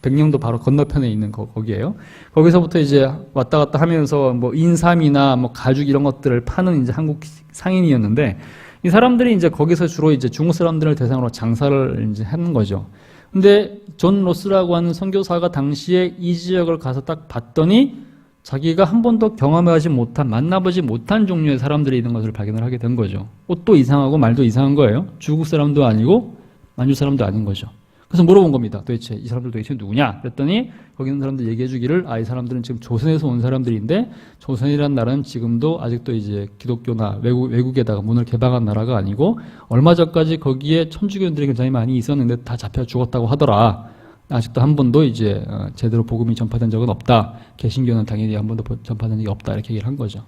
백령도 바로 건너편에 있는 거기에요. 거기서부터 이제 왔다 갔다 하면서 뭐 인삼이나 뭐 가죽 이런 것들을 파는 이제 한국 상인이었는데, 이 사람들이 이제 거기서 주로 이제 중국 사람들을 대상으로 장사를 이제 하는 거죠. 근데 존 로스라고 하는 선교사가 당시에 이 지역을 가서 딱 봤더니 자기가 한 번도 경험하지 못한, 만나보지 못한 종류의 사람들이 있는 것을 발견을 하게 된 거죠. 옷도 이상하고 말도 이상한 거예요. 중국 사람도 아니고 만주 사람도 아닌 거죠. 그래서 물어본 겁니다. 도대체 이 사람들 도대체 누구냐? 그랬더니 거기 있는 사람들 얘기해 주기를, 이 사람들은 지금 조선에서 온 사람들인데, 조선이라는 나라는 지금도 아직도 이제 기독교나 외국에다가 문을 개방한 나라가 아니고, 얼마 전까지 거기에 천주교인들이 굉장히 많이 있었는데 다 잡혀 죽었다고 하더라. 아직도 한 번도 이제 제대로 복음이 전파된 적은 없다. 개신교는 당연히 한 번도 전파된 적이 없다. 이렇게 얘기를 한 거죠.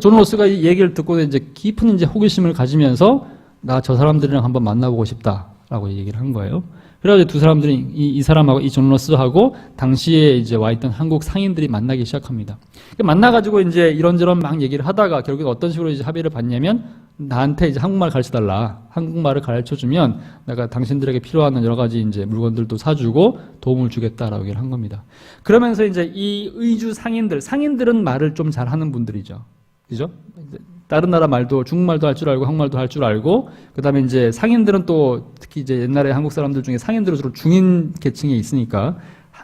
존 로스가 이 얘기를 듣고 이제 깊은 이제 호기심을 가지면서, 나 저 사람들이랑 한번 만나보고 싶다라고 얘기를 한 거예요. 그래가지고 두 사람들이 이 사람하고 이 존 로스하고 당시에 이제 와 있던 한국 상인들이 만나기 시작합니다. 만나가지고 이제 이런저런 막 얘기를 하다가 결국에 어떤 식으로 이제 합의를 봤냐면, 나한테 이제 한국말 가르쳐 달라. 한국말을 가르쳐 주면 내가 당신들에게 필요한 여러 가지 이제 물건들도 사주고 도움을 주겠다라고 얘기를 한 겁니다. 그러면서 이제 이 의주 상인들은 말을 좀 잘하는 분들이죠. 그죠? 다른 나라 말도, 중국말도 할 줄 알고 한국말도 할 줄 알고, 그 다음에 이제 상인들은 또 특히 이제 옛날에 한국 사람들 중에 상인들은 주로 중인 계층에 있으니까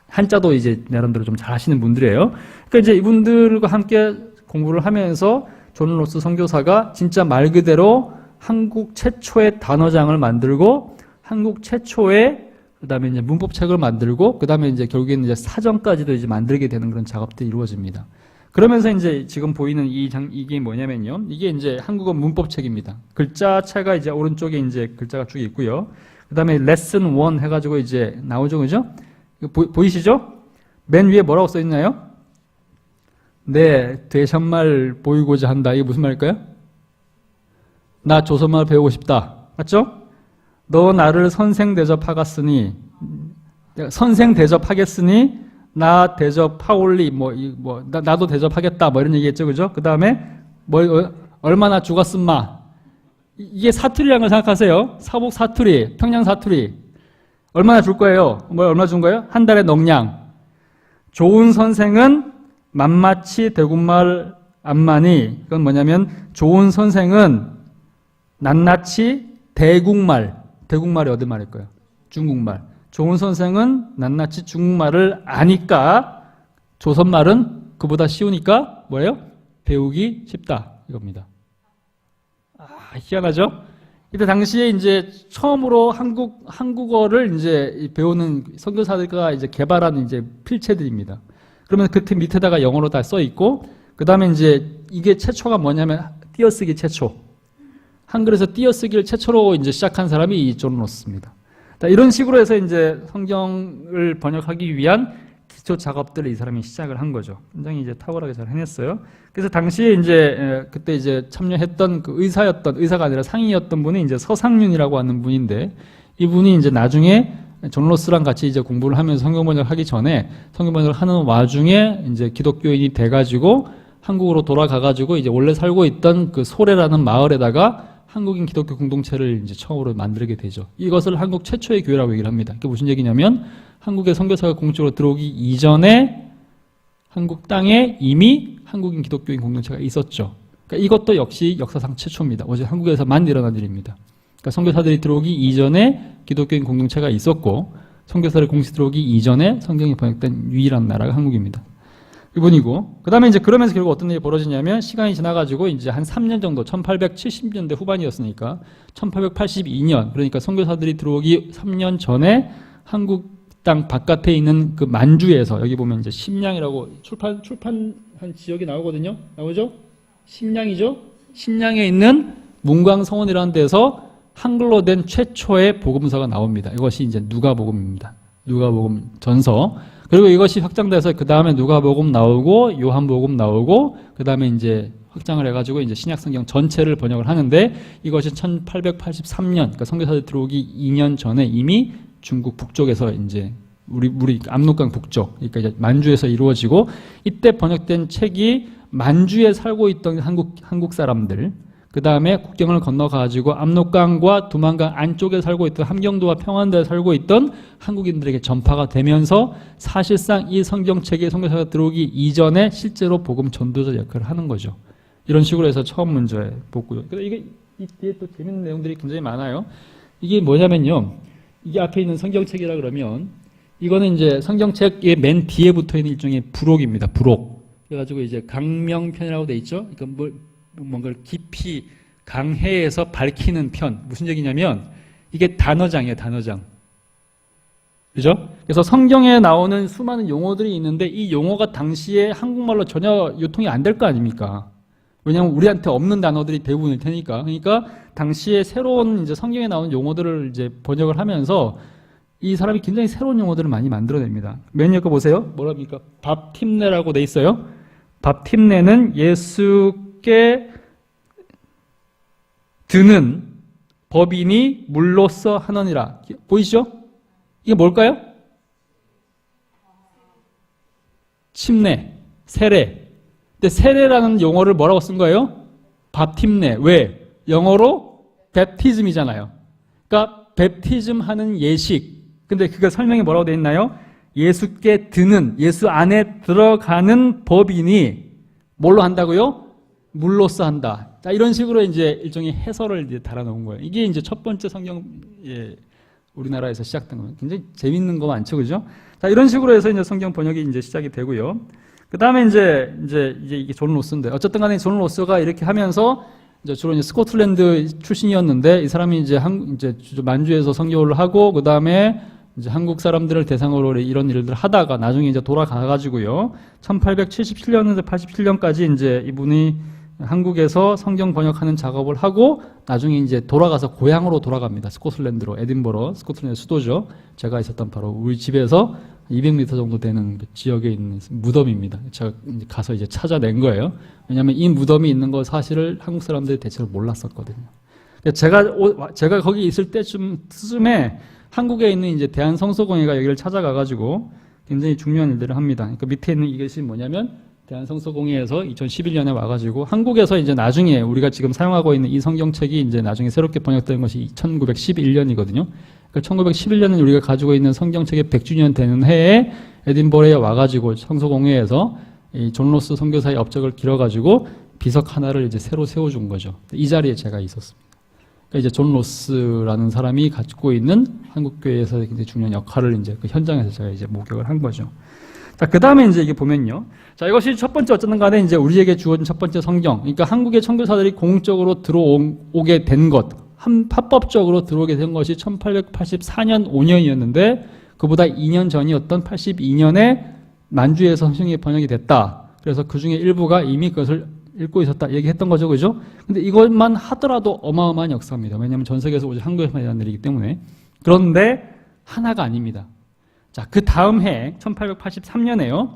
한자도 이제 나름대로 좀 잘 하시는 분들이에요. 그러니까 이제 이분들과 함께 공부를 하면서 존 로스 선교사가 진짜 말 그대로 한국 최초의 단어장을 만들고, 한국 최초의 그 다음에 이제 문법책을 만들고, 그 다음에 이제 결국에는 이제 사전까지도 이제 만들게 되는 그런 작업들이 이루어집니다. 그러면서 이제 지금 보이는 이게 뭐냐면요. 이게 이제 한국어 문법책입니다. 글자체가 이제 오른쪽에 이제 글자가 쭉 있고요. 그 다음에 레슨 1 해가지고 이제 나오죠. 그죠? 보이시죠? 맨 위에 뭐라고 써 있나요? 네, 대션말 보이고자 한다. 이게 무슨 말일까요? 나 조선말 배우고 싶다. 맞죠? 너 나를 선생 대접하겠으니, 나 대접하올리, 나도 대접하겠다, 이런 얘기 했죠. 그죠? 그 다음에, 얼마나 죽었음마. 이게 사투리라는 걸 생각하세요. 사복 사투리, 평양 사투리. 얼마나 줄 거예요? 얼마 준 거예요? 한 달에 농량. 좋은 선생은 만마치 대군말 안마니. 이건 뭐냐면, 좋은 선생은 낱낱이 대국말. 대국말이 어디 말일까요? 중국말. 좋은 선생은 낱낱이 중국말을 아니까 조선말은 그보다 쉬우니까 뭐예요? 배우기 쉽다. 이겁니다. 희한하죠? 이때 당시에 이제 처음으로 한국어를 이제 배우는 선교사들과 이제 개발한 이제 필체들입니다. 그러면 그 밑에다가 영어로 다 써 있고, 그 다음에 이제 이게 최초가 뭐냐면 띄어쓰기 최초. 한글에서 띄어쓰기를 최초로 이제 시작한 사람이 이 존 로스입니다. 이런 식으로 해서 이제 성경을 번역하기 위한 기초 작업들을 이 사람이 시작을 한 거죠. 굉장히 이제 탁월하게 잘 해냈어요. 그래서 당시에 이제 그때 이제 참여했던 그 의사가 아니라 상의였던 분이 이제 서상륜이라고 하는 분인데, 이분이 이제 나중에 존 로스랑 같이 이제 공부를 하면서 성경 번역을 하기 전에 성경 번역을 하는 와중에 이제 기독교인이 돼가지고 한국으로 돌아가가지고 이제 원래 살고 있던 그 소래라는 마을에다가 한국인 기독교 공동체를 이제 처음으로 만들게 되죠. 이것을 한국 최초의 교회라고 얘기를 합니다. 그게 무슨 얘기냐면 한국에 선교사가 공식적으로 들어오기 이전에 한국 땅에 이미 한국인 기독교인 공동체가 있었죠. 그러니까 이것도 역시 역사상 최초입니다. 어제 한국에서만 일어난 일입니다. 그러니까 선교사들이 들어오기 이전에 기독교인 공동체가 있었고, 선교사를 공식 들어오기 이전에 성경이 번역된 유일한 나라가 한국입니다. 이분이고, 그 다음에 이제 그러면서 결국 어떤 일이 벌어지냐면, 시간이 지나가지고 이제 한 3년 정도, 1870년대 후반이었으니까 1882년, 그러니까 선교사들이 들어오기 3년 전에 한국 땅 바깥에 있는 그 만주에서, 여기 보면 이제 심량이라고 출판한 지역이 나오거든요. 나오죠? 심량이죠? 심량에 있는 문광성원이라는 데서 한글로 된 최초의 복음서가 나옵니다. 이것이 이제 누가복음입니다. 누가복음 전서. 그리고 이것이 확장돼서 그 다음에 누가복음 나오고 요한복음 나오고 그 다음에 이제 확장을 해가지고 이제 신약성경 전체를 번역을 하는데, 이것이 1883년, 그러니까 선교사들 들어오기 2년 전에 이미 중국 북쪽에서 이제 우리 압록강 북쪽, 그러니까 이제 만주에서 이루어지고, 이때 번역된 책이 만주에 살고 있던 한국 사람들, 그 다음에 국경을 건너가지고 압록강과 두만강 안쪽에 살고 있던 함경도와 평안도에 살고 있던 한국인들에게 전파가 되면서 사실상 이 성경책에 선교사가 들어오기 이전에 실제로 복음 전도자 역할을 하는 거죠. 이런 식으로 해서 처음 문제에 보고요. 이게 이 뒤에 또 재밌는 내용들이 굉장히 많아요. 이게 뭐냐면요, 이게 앞에 있는 성경책이라 그러면 이거는 이제 성경책의 맨 뒤에 붙어 있는 일종의 부록입니다. 부록. 그래가지고 이제 강명편이라고 돼 있죠. 그러니까 뭔가를 깊이 강해에서 밝히는 편. 무슨 얘기냐면 이게 단어장이에요. 단어장. 그죠? 그래서 성경에 나오는 수많은 용어들이 있는데 이 용어가 당시에 한국말로 전혀 유통이 안 될 거 아닙니까? 왜냐하면 우리한테 없는 단어들이 대부분일 테니까. 그러니까 당시에 새로운 이제 성경에 나오는 용어들을 이제 번역을 하면서 이 사람이 굉장히 새로운 용어들을 많이 만들어냅니다. 맨 옆에 보세요. 뭐랍니까? 밥팀내라고 돼 있어요. 밥팀내는 예수께 드는 법인이 물로써 하느니라. 보이시죠? 이게 뭘까요? 침례, 세례. 근데 세례라는 용어를 뭐라고 쓴 거예요? 밥팀내. 왜? 영어로 베프티즘이잖아요. 그러니까 베프티즘 하는 예식. 근데 그거 설명이 뭐라고 돼 있나요? 예수께 드는, 예수 안에 들어가는 법인이 뭘로 한다고요? 물로써 한다. 자, 이런 식으로 이제 일종의 해설을 이제 달아놓은 거예요. 이게 이제 첫 번째 성경, 우리나라에서 시작된 거예요. 굉장히 재밌는 거 많죠, 그죠? 자, 이런 식으로 해서 이제 성경 번역이 이제 시작이 되고요. 그 다음에 이제 이게 존 로스인데, 어쨌든 간에 존 로스가 이렇게 하면서 이제 주로 이제 스코틀랜드 출신이었는데, 이 사람이 이제 만주에서 선교를 하고, 그 다음에 이제 한국 사람들을 대상으로 이런 일들을 하다가 나중에 이제 돌아가가지고요. 1877년에서 87년까지 이제 이분이 한국에서 성경 번역하는 작업을 하고 나중에 이제 돌아가서 고향으로 돌아갑니다. 스코틀랜드로, 에딘버러, 스코틀랜드 수도죠. 제가 있었던 바로 우리 집에서 200m 정도 되는 그 지역에 있는 무덤입니다. 제가 이제 가서 이제 찾아낸 거예요. 왜냐하면 이 무덤이 있는 거 사실을 한국 사람들이 대체로 몰랐었거든요. 제가 거기 있을 때쯤에 한국에 있는 이제 대한성서공회가 여기를 찾아가가지고 굉장히 중요한 일들을 합니다. 그러니까 밑에 있는 이것이 뭐냐면 대한성서공회에서 2011년에 와가지고 한국에서 이제 나중에 우리가 지금 사용하고 있는 이 성경책이 이제 나중에 새롭게 번역된 것이 1911년이거든요. 그러니까 1911년은 우리가 가지고 있는 성경책의 100주년 되는 해에 에딘버러에 와가지고 성서공회에서 이 존 로스 선교사의 업적을 길어가지고 비석 하나를 이제 새로 세워준 거죠. 이 자리에 제가 있었습니다. 그러니까 이제 존 로스라는 사람이 갖고 있는 한국교회에서 굉장히 중요한 역할을 이제 그 현장에서 제가 이제 목격을 한 거죠. 자, 그 다음에 이제 이게 보면요. 자, 이것이 첫 번째 어쨌든 간에 이제 우리에게 주어진 첫 번째 성경. 그러니까 한국의 선교사들이 공적으로 들어오게 된 것, 합법적으로 들어오게 된 것이 1884년 5년이었는데 그보다 2년 전이었던 82년에 만주에서 성경이 번역이 됐다. 그래서 그 중에 일부가 이미 그것을 읽고 있었다 얘기했던 거죠, 그죠? 근데 이것만 하더라도 어마어마한 역사입니다. 왜냐하면 전 세계에서 오직 한국에서만 일어난 일이기 때문에. 그런데 하나가 아닙니다. 자, 그 다음 해 1883년에요.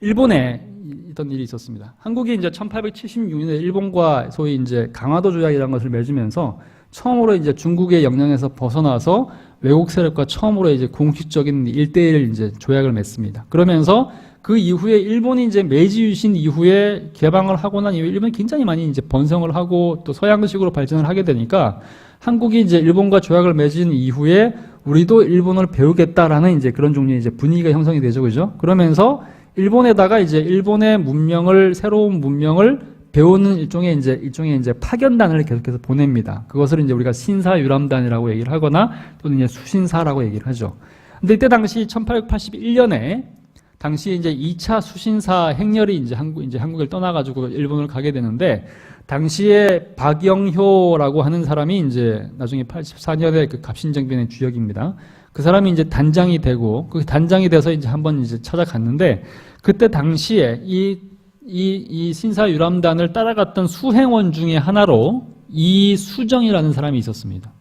일본에 있던 일이 있었습니다. 한국이 이제 1876년에 일본과 소위 이제 강화도 조약이라는 것을 맺으면서 처음으로 이제 중국의 영향에서 벗어나서 외국 세력과 처음으로 이제 공식적인 1대1 이제 조약을 맺습니다. 그러면서 그 이후에 일본이 이제 메이지 유신 이후에 개방을 하고 난 이후에 일본이 굉장히 많이 이제 번성을 하고 또 서양식으로 발전을 하게 되니까 한국이 이제 일본과 조약을 맺은 이후에 우리도 일본어를 배우겠다라는 이제 그런 종류의 이제 분위기가 형성이 되죠. 그죠? 그러면서 일본에다가 이제 일본의 문명을, 새로운 문명을 배우는 일종의 이제 파견단을 계속해서 보냅니다. 그것을 이제 우리가 신사유람단이라고 얘기를 하거나 또는 이제 수신사라고 얘기를 하죠. 근데 이때 당시 1881년에 당시 이제 2차 수신사 행렬이 이제 한국을 떠나가지고 일본을 가게 되는데 당시에 박영효라고 하는 사람이 이제 나중에 84년에 그 갑신정변의 주역입니다. 그 사람이 이제 단장이 되고 그 단장이 돼서 이제 한번 이제 찾아갔는데 그때 당시에 이 신사유람단을 따라갔던 수행원 중에 하나로 이수정이라는 사람이 있었습니다.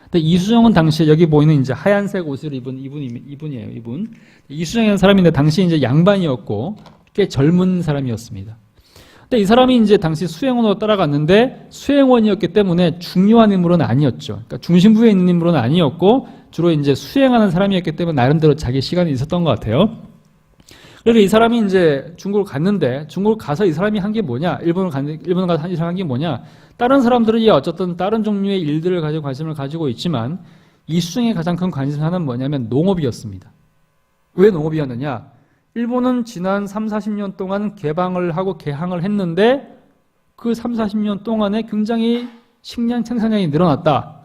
근데 이수정은 당시에 여기 보이는 이제 하얀색 옷을 입은 이분이에요. 이분. 이수정이라는 사람인데 당시 이제 양반이었고 꽤 젊은 사람이었습니다. 근데 이 사람이 이제 당시 수행원으로 따라갔는데 수행원이었기 때문에 중요한 인물은 아니었죠. 그러니까 중심부에 있는 인물은 아니었고 주로 이제 수행하는 사람이었기 때문에 나름대로 자기 시간이 있었던 것 같아요. 그래서 이 사람이 이제 중국을 갔는데 중국을 가서 이 사람이 한 게 뭐냐? 일본을 가서 이 사람이 한 게 뭐냐? 다른 사람들은 어쨌든 다른 종류의 일들을 가지고 관심을 가지고 있지만 이수정의 가장 큰 관심사는 뭐냐면 농업이었습니다. 왜 농업이었느냐? 일본은 지난 3, 40년 동안 개방을 하고 개항을 했는데 그 3, 40년 동안에 굉장히 식량 생산량이 늘어났다.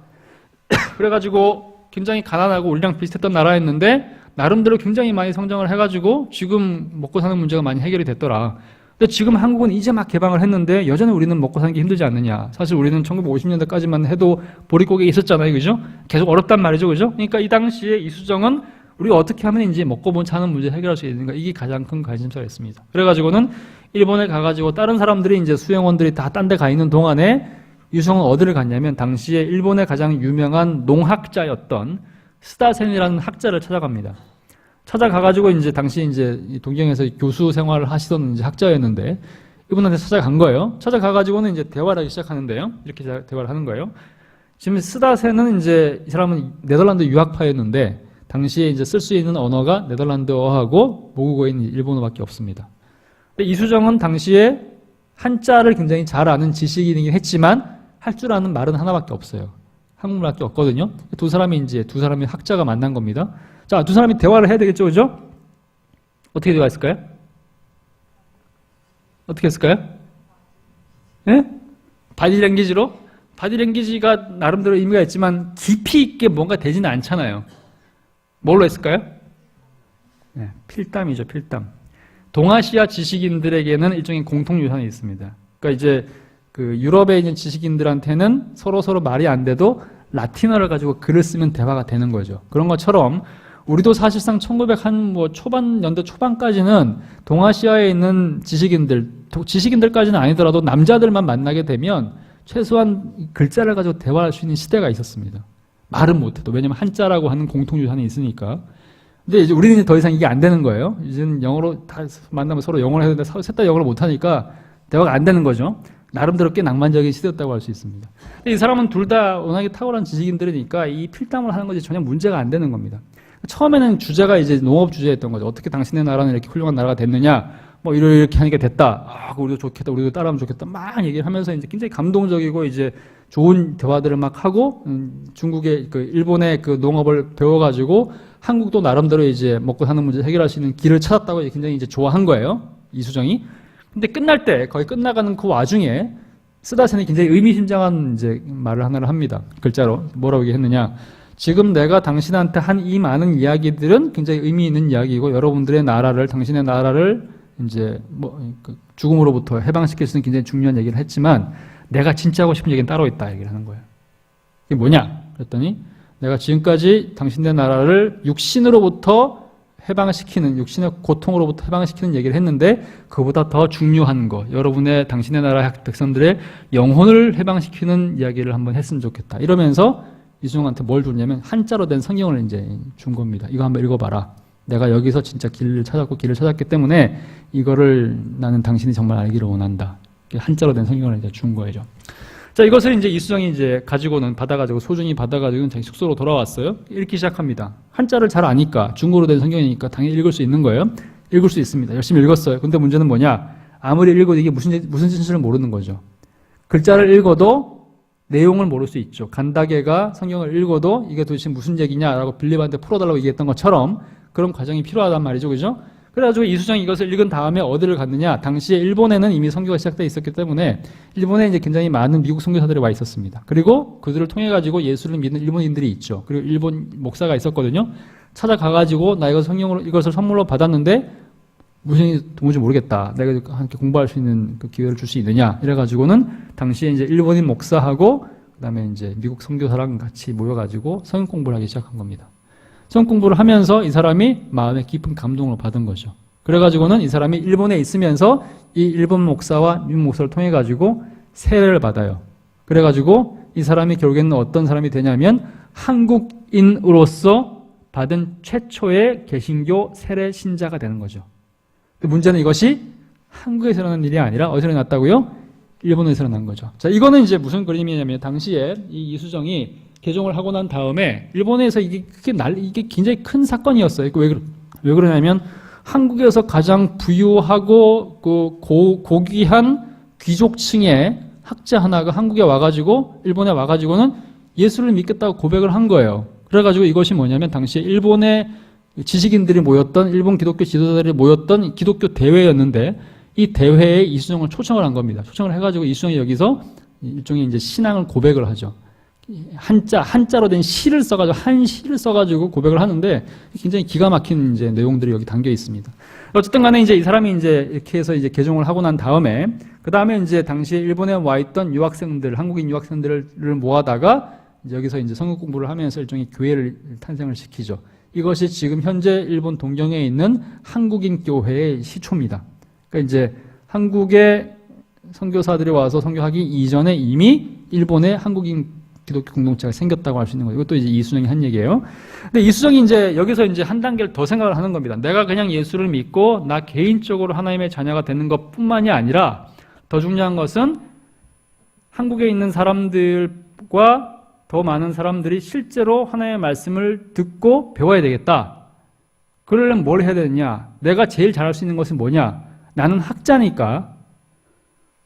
그래가지고 굉장히 가난하고 우리랑 비슷했던 나라였는데 나름대로 굉장히 많이 성장을 해가지고 지금 먹고 사는 문제가 많이 해결이 됐더라. 근데 지금 한국은 이제 막 개방을 했는데 여전히 우리는 먹고 사는 게 힘들지 않느냐. 사실 우리는 1950년대까지만 해도 보릿고개에 있었잖아요. 그죠? 계속 어렵단 말이죠. 그죠? 그러니까 이 당시에 이수정은 우리가 어떻게 하면 이제 먹고 사는 문제 해결할 수 있는가. 이게 가장 큰 관심사였습니다. 그래가지고는 일본에 가가지고 다른 사람들이 이제 수행원들이 다 딴 데 가 있는 동안에 이수정은 어디를 갔냐면 당시에 일본의 가장 유명한 농학자였던 스다센이라는 학자를 찾아갑니다. 찾아가가지고 이제 당시 이제 동경에서 교수 생활을 하시던 이제 학자였는데 이분한테 찾아간 거예요. 찾아가가지고는 이제 대화를 하기 시작하는데요. 이렇게 대화를 하는 거예요. 지금 스다센은 이제 이 사람은 네덜란드 유학파였는데 당시에 이제 쓸 수 있는 언어가 네덜란드어하고 모국어인 일본어밖에 없습니다. 근데 이수정은 당시에 한자를 굉장히 잘 아는 지식인이긴 했지만 할 줄 아는 말은 하나밖에 없어요. 한국말밖에 없거든요. 두 사람이 학자가 만난 겁니다. 자, 두 사람이 대화를 해야 되겠죠, 그죠? 어떻게 대화했을까요? 어떻게 했을까요? 예? 바디랭귀지로? 바디랭귀지가 나름대로 의미가 있지만 깊이 있게 뭔가 되지는 않잖아요. 뭘로 했을까요? 네, 필담이죠, 필담. 동아시아 지식인들에게는 일종의 공통 유산이 있습니다. 그러니까 이제 그 유럽에 있는 지식인들한테는 서로 말이 안 돼도 라틴어를 가지고 글을 쓰면 대화가 되는 거죠. 그런 것처럼 우리도 사실상 1900년대 초반까지는 동아시아에 있는 지식인들까지는 아니더라도 남자들만 만나게 되면 최소한 글자를 가지고 대화할 수 있는 시대가 있었습니다. 말은 못해도. 왜냐면 한자라고 하는 공통유산이 있으니까. 근데 이제 우리는 더 이상 이게 안 되는 거예요. 이제는 영어로 다 만나면 서로 영어를 해야 되는데 셋 다 영어를 못하니까 대화가 안 되는 거죠. 나름대로 꽤 낭만적인 시대였다고 할 수 있습니다. 근데 이 사람은 둘 다 워낙에 탁월한 지식인들이니까 이 필담을 하는 것이 전혀 문제가 안 되는 겁니다. 처음에는 주제가 이제 농업 주제였던 거죠. 어떻게 당신의 나라는 이렇게 훌륭한 나라가 됐느냐, 뭐 이렇게 하니까 됐다. 아, 우리도 좋겠다, 우리도 따라하면 좋겠다. 막 얘기를 하면서 이제 굉장히 감동적이고 이제 좋은 대화들을 막 하고 중국의 일본의 그 농업을 배워가지고 한국도 나름대로 이제 먹고 사는 문제 해결할 수 있는 길을 찾았다고 굉장히 이제 좋아한 거예요. 이수정이. 근데 끝날 때 거의 끝나가는 그 와중에 스다센이 굉장히 의미심장한 이제 말을 하나를 합니다. 글자로 뭐라고 얘기했느냐? 지금 내가 당신한테 한 이 많은 이야기들은 굉장히 의미 있는 이야기이고 여러분들의 나라를 당신의 나라를 이제 죽음으로부터 해방시킬 수 있는 굉장히 중요한 얘기를 했지만 내가 진짜 하고 싶은 얘기는 따로 있다 얘기를 하는 거예요. 이게 뭐냐? 그랬더니 내가 지금까지 당신의 나라를 육신으로부터 해방시키는 육신의 고통으로부터 해방시키는 얘기를 했는데 그보다 더 중요한 거 당신의 나라 백성들의 영혼을 해방시키는 이야기를 한번 했으면 좋겠다. 이러면서 이수정한테 뭘 줬냐면 한자로 된 성경을 이제 준 겁니다. 이거 한번 읽어봐라. 내가 여기서 진짜 길을 찾았기 때문에 이거를 나는 당신이 정말 알기를 원한다. 한자로 된 성경을 이제 준 거죠. 자, 이것을 이제 이수정이 이제 받아가지고 소중히 받아가지고 자기 숙소로 돌아왔어요. 읽기 시작합니다. 한자를 잘 아니까 중국어로 된 성경이니까 당연히 읽을 수 있는 거예요. 읽을 수 있습니다. 열심히 읽었어요. 근데 문제는 뭐냐? 아무리 읽어도 이게 무슨 뜻인지를 모르는 거죠. 글자를 읽어도 내용을 모를 수 있죠. 간다게가 성경을 읽어도 이게 도대체 무슨 얘기냐라고 빌립한테 풀어달라고 얘기했던 것처럼 그런 과정이 필요하단 말이죠. 그죠? 그래가지고 이수정이 이것을 읽은 다음에 어디를 갔느냐? 당시에 일본에는 이미 선교가 시작되어 있었기 때문에 일본에 이제 굉장히 많은 미국 선교사들이 와 있었습니다. 그리고 그들을 통해 가지고 예수를 믿는 일본인들이 있죠. 그리고 일본 목사가 있었거든요. 찾아가가지고 나 이것을 선물로 받았는데 무슨 도무지 모르겠다. 내가 함께 공부할 수 있는 그 기회를 줄 수 있느냐? 이래가지고는 당시에 이제 일본인 목사하고 그다음에 이제 미국 선교사랑 같이 모여가지고 성경 공부를 하기 시작한 겁니다. 성경 공부를 하면서 이 사람이 마음에 깊은 감동을 받은 거죠. 그래가지고는 이 사람이 일본에 있으면서 이 일본 목사와 미국 목사를 통해 가지고 세례를 받아요. 그래가지고 이 사람이 결국에는 어떤 사람이 되냐면 한국인으로서 받은 최초의 개신교 세례 신자가 되는 거죠. 문제는 이것이 한국에서 일어난 일이 아니라 어디서 일어났다고요? 일본에서 일어난 거죠. 자, 이거는 이제 무슨 그림이냐면 당시에 이 이수정이 개종을 하고 난 다음에 일본에서 이게 굉장히 큰 사건이었어요. 왜 그러냐면 한국에서 가장 부유하고 고귀한 귀족층의 학자 하나가 한국에 와가지고 일본에 와가지고는 예수를 믿겠다고 고백을 한 거예요. 그래가지고 이것이 뭐냐면 당시에 일본의 지식인들이 모였던 일본 기독교 지도자들이 모였던 기독교 대회였는데 이 대회에 이수정을 초청을 한 겁니다. 초청을 해가지고 이수정이 여기서 일종의 이제 신앙을 고백을 하죠. 한자로 된 시를 써가지고 고백을 하는데 굉장히 기가 막힌 이제 내용들이 여기 담겨 있습니다. 어쨌든 간에 이제 이 사람이 이제 이렇게 해서 이제 개종을 하고 난 다음에 그 다음에 이제 당시에 일본에 와 있던 한국인 유학생들을 모아다가 이제 여기서 이제 성경 공부를 하면서 일종의 교회를 탄생을 시키죠. 이것이 지금 현재 일본 동경에 있는 한국인 교회의 시초입니다. 그러니까 이제 한국의 선교사들이 와서 선교하기 이전에 이미 일본의 한국인 기독교 공동체가 생겼다고 할 수 있는 거예요. 이것도 이제 이수정이 한 얘기예요. 근데 이수정이 이제 여기서 이제 한 단계를 더 생각을 하는 겁니다. 내가 그냥 예수를 믿고 나 개인적으로 하나님의 자녀가 되는 것뿐만이 아니라 더 중요한 것은 한국에 있는 사람들과 더 많은 사람들이 실제로 하나님의 말씀을 듣고 배워야 되겠다. 그러려면 뭘 해야 되느냐? 내가 제일 잘할 수 있는 것은 뭐냐? 나는 학자니까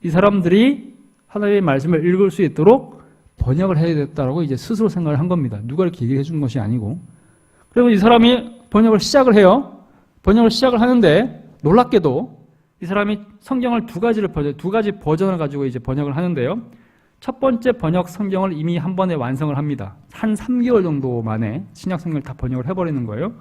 이 사람들이 하나님의 말씀을 읽을 수 있도록 번역을 해야 되겠다라고 이제 스스로 생각을 한 겁니다. 누가 이렇게 얘기해 준 것이 아니고. 그리고 이 사람이 번역을 시작을 해요. 번역을 시작을 하는데 놀랍게도 이 사람이 성경을 두 가지 버전을 가지고 이제 번역을 하는데요. 첫 번째 번역 성경을 이미 한 번에 완성을 합니다. 한 3개월 정도 만에 신약 성경을 다 번역을 해버리는 거예요.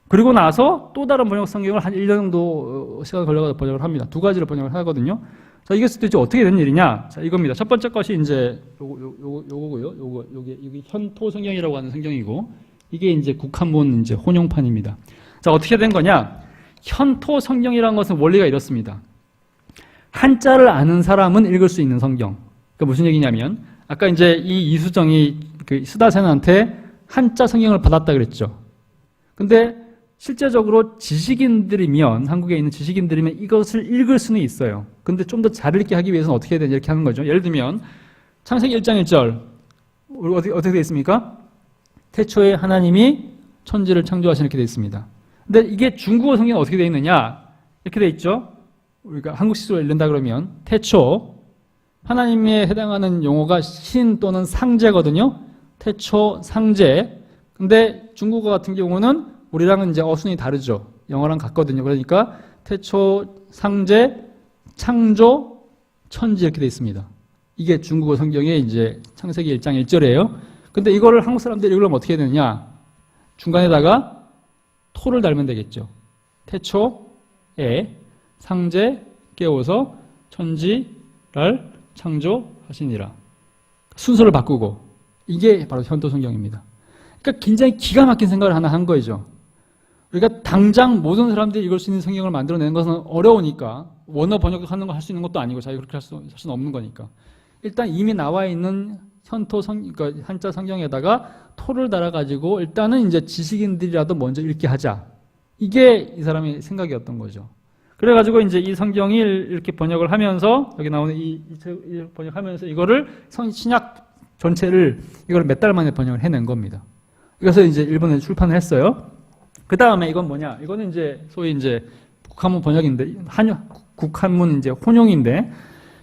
그리고 나서 또 다른 번역 성경을 한 1년 정도 시간 걸려서 번역을 합니다. 두 가지를 번역을 하거든요. 자, 이게 도대체 어떻게 된 일이냐? 자, 이겁니다. 첫 번째 것이 이제 요거고요. 여기 현토 성경이라고 하는 성경이고, 이게 이제 국한문 이제 혼용판입니다. 자, 어떻게 된 거냐? 현토 성경이라는 것은 원리가 이렇습니다. 한자를 아는 사람은 읽을 수 있는 성경. 그러니까 무슨 얘기냐면, 아까 이제 이 이수정이 그 스다센한테 한자 성경을 받았다 그랬죠. 근데 실제적으로 지식인들이면, 한국에 있는 지식인들이면 이것을 읽을 수는 있어요. 근데 좀 더 잘 읽게 하기 위해서는 어떻게 해야 되냐, 이렇게 하는 거죠. 예를 들면, 창세기 1장 1절. 어떻게 되어 있습니까? 태초에 하나님이 천지를 창조하신 이렇게 되어 있습니다. 근데 이게 중국어 성경은 어떻게 되어 있느냐? 이렇게 되어 있죠. 우리가 한국식으로 읽는다 그러면, 태초, 하나님에 해당하는 용어가 신 또는 상제거든요. 태초, 상제. 근데 중국어 같은 경우는 우리랑은 이제 어순이 다르죠. 영어랑 같거든요. 그러니까 태초, 상제, 창조, 천지 이렇게 되어 있습니다. 이게 중국어 성경의 이제 창세기 1장 1절이에요. 근데 이거를 한국 사람들이 읽으려면 어떻게 해야 되느냐? 중간에다가 토를 달면 되겠죠. 태초에 상제 깨워서 천지를 창조하시니라. 순서를 바꾸고 이게 바로 현토 성경입니다. 그러니까 굉장히 기가 막힌 생각을 하나 한 거죠. 그러니까 당장 모든 사람들이 읽을 수 있는 성경을 만들어내는 것은 어려우니까 원어 번역하는 거 할 수 있는 것도 아니고 자기가 그렇게 할 수는 없는 거니까 일단 이미 나와 있는 그러니까 한자 성경에다가 토를 달아가지고 일단은 이제 지식인들이라도 먼저 읽게 하자. 이게 이 사람의 생각이었던 거죠. 그래가지고 이제 이 성경이 이렇게 번역을 하면서 여기 나오는 이 번역하면서 이거를 신약 전체를 이걸 몇 달 만에 번역을 해낸 겁니다. 그래서 이제 일본에 출판을 했어요. 그 다음에 이건 뭐냐? 이거는 이제 소위 이제 국한문 번역인데 국한문 이제 혼용인데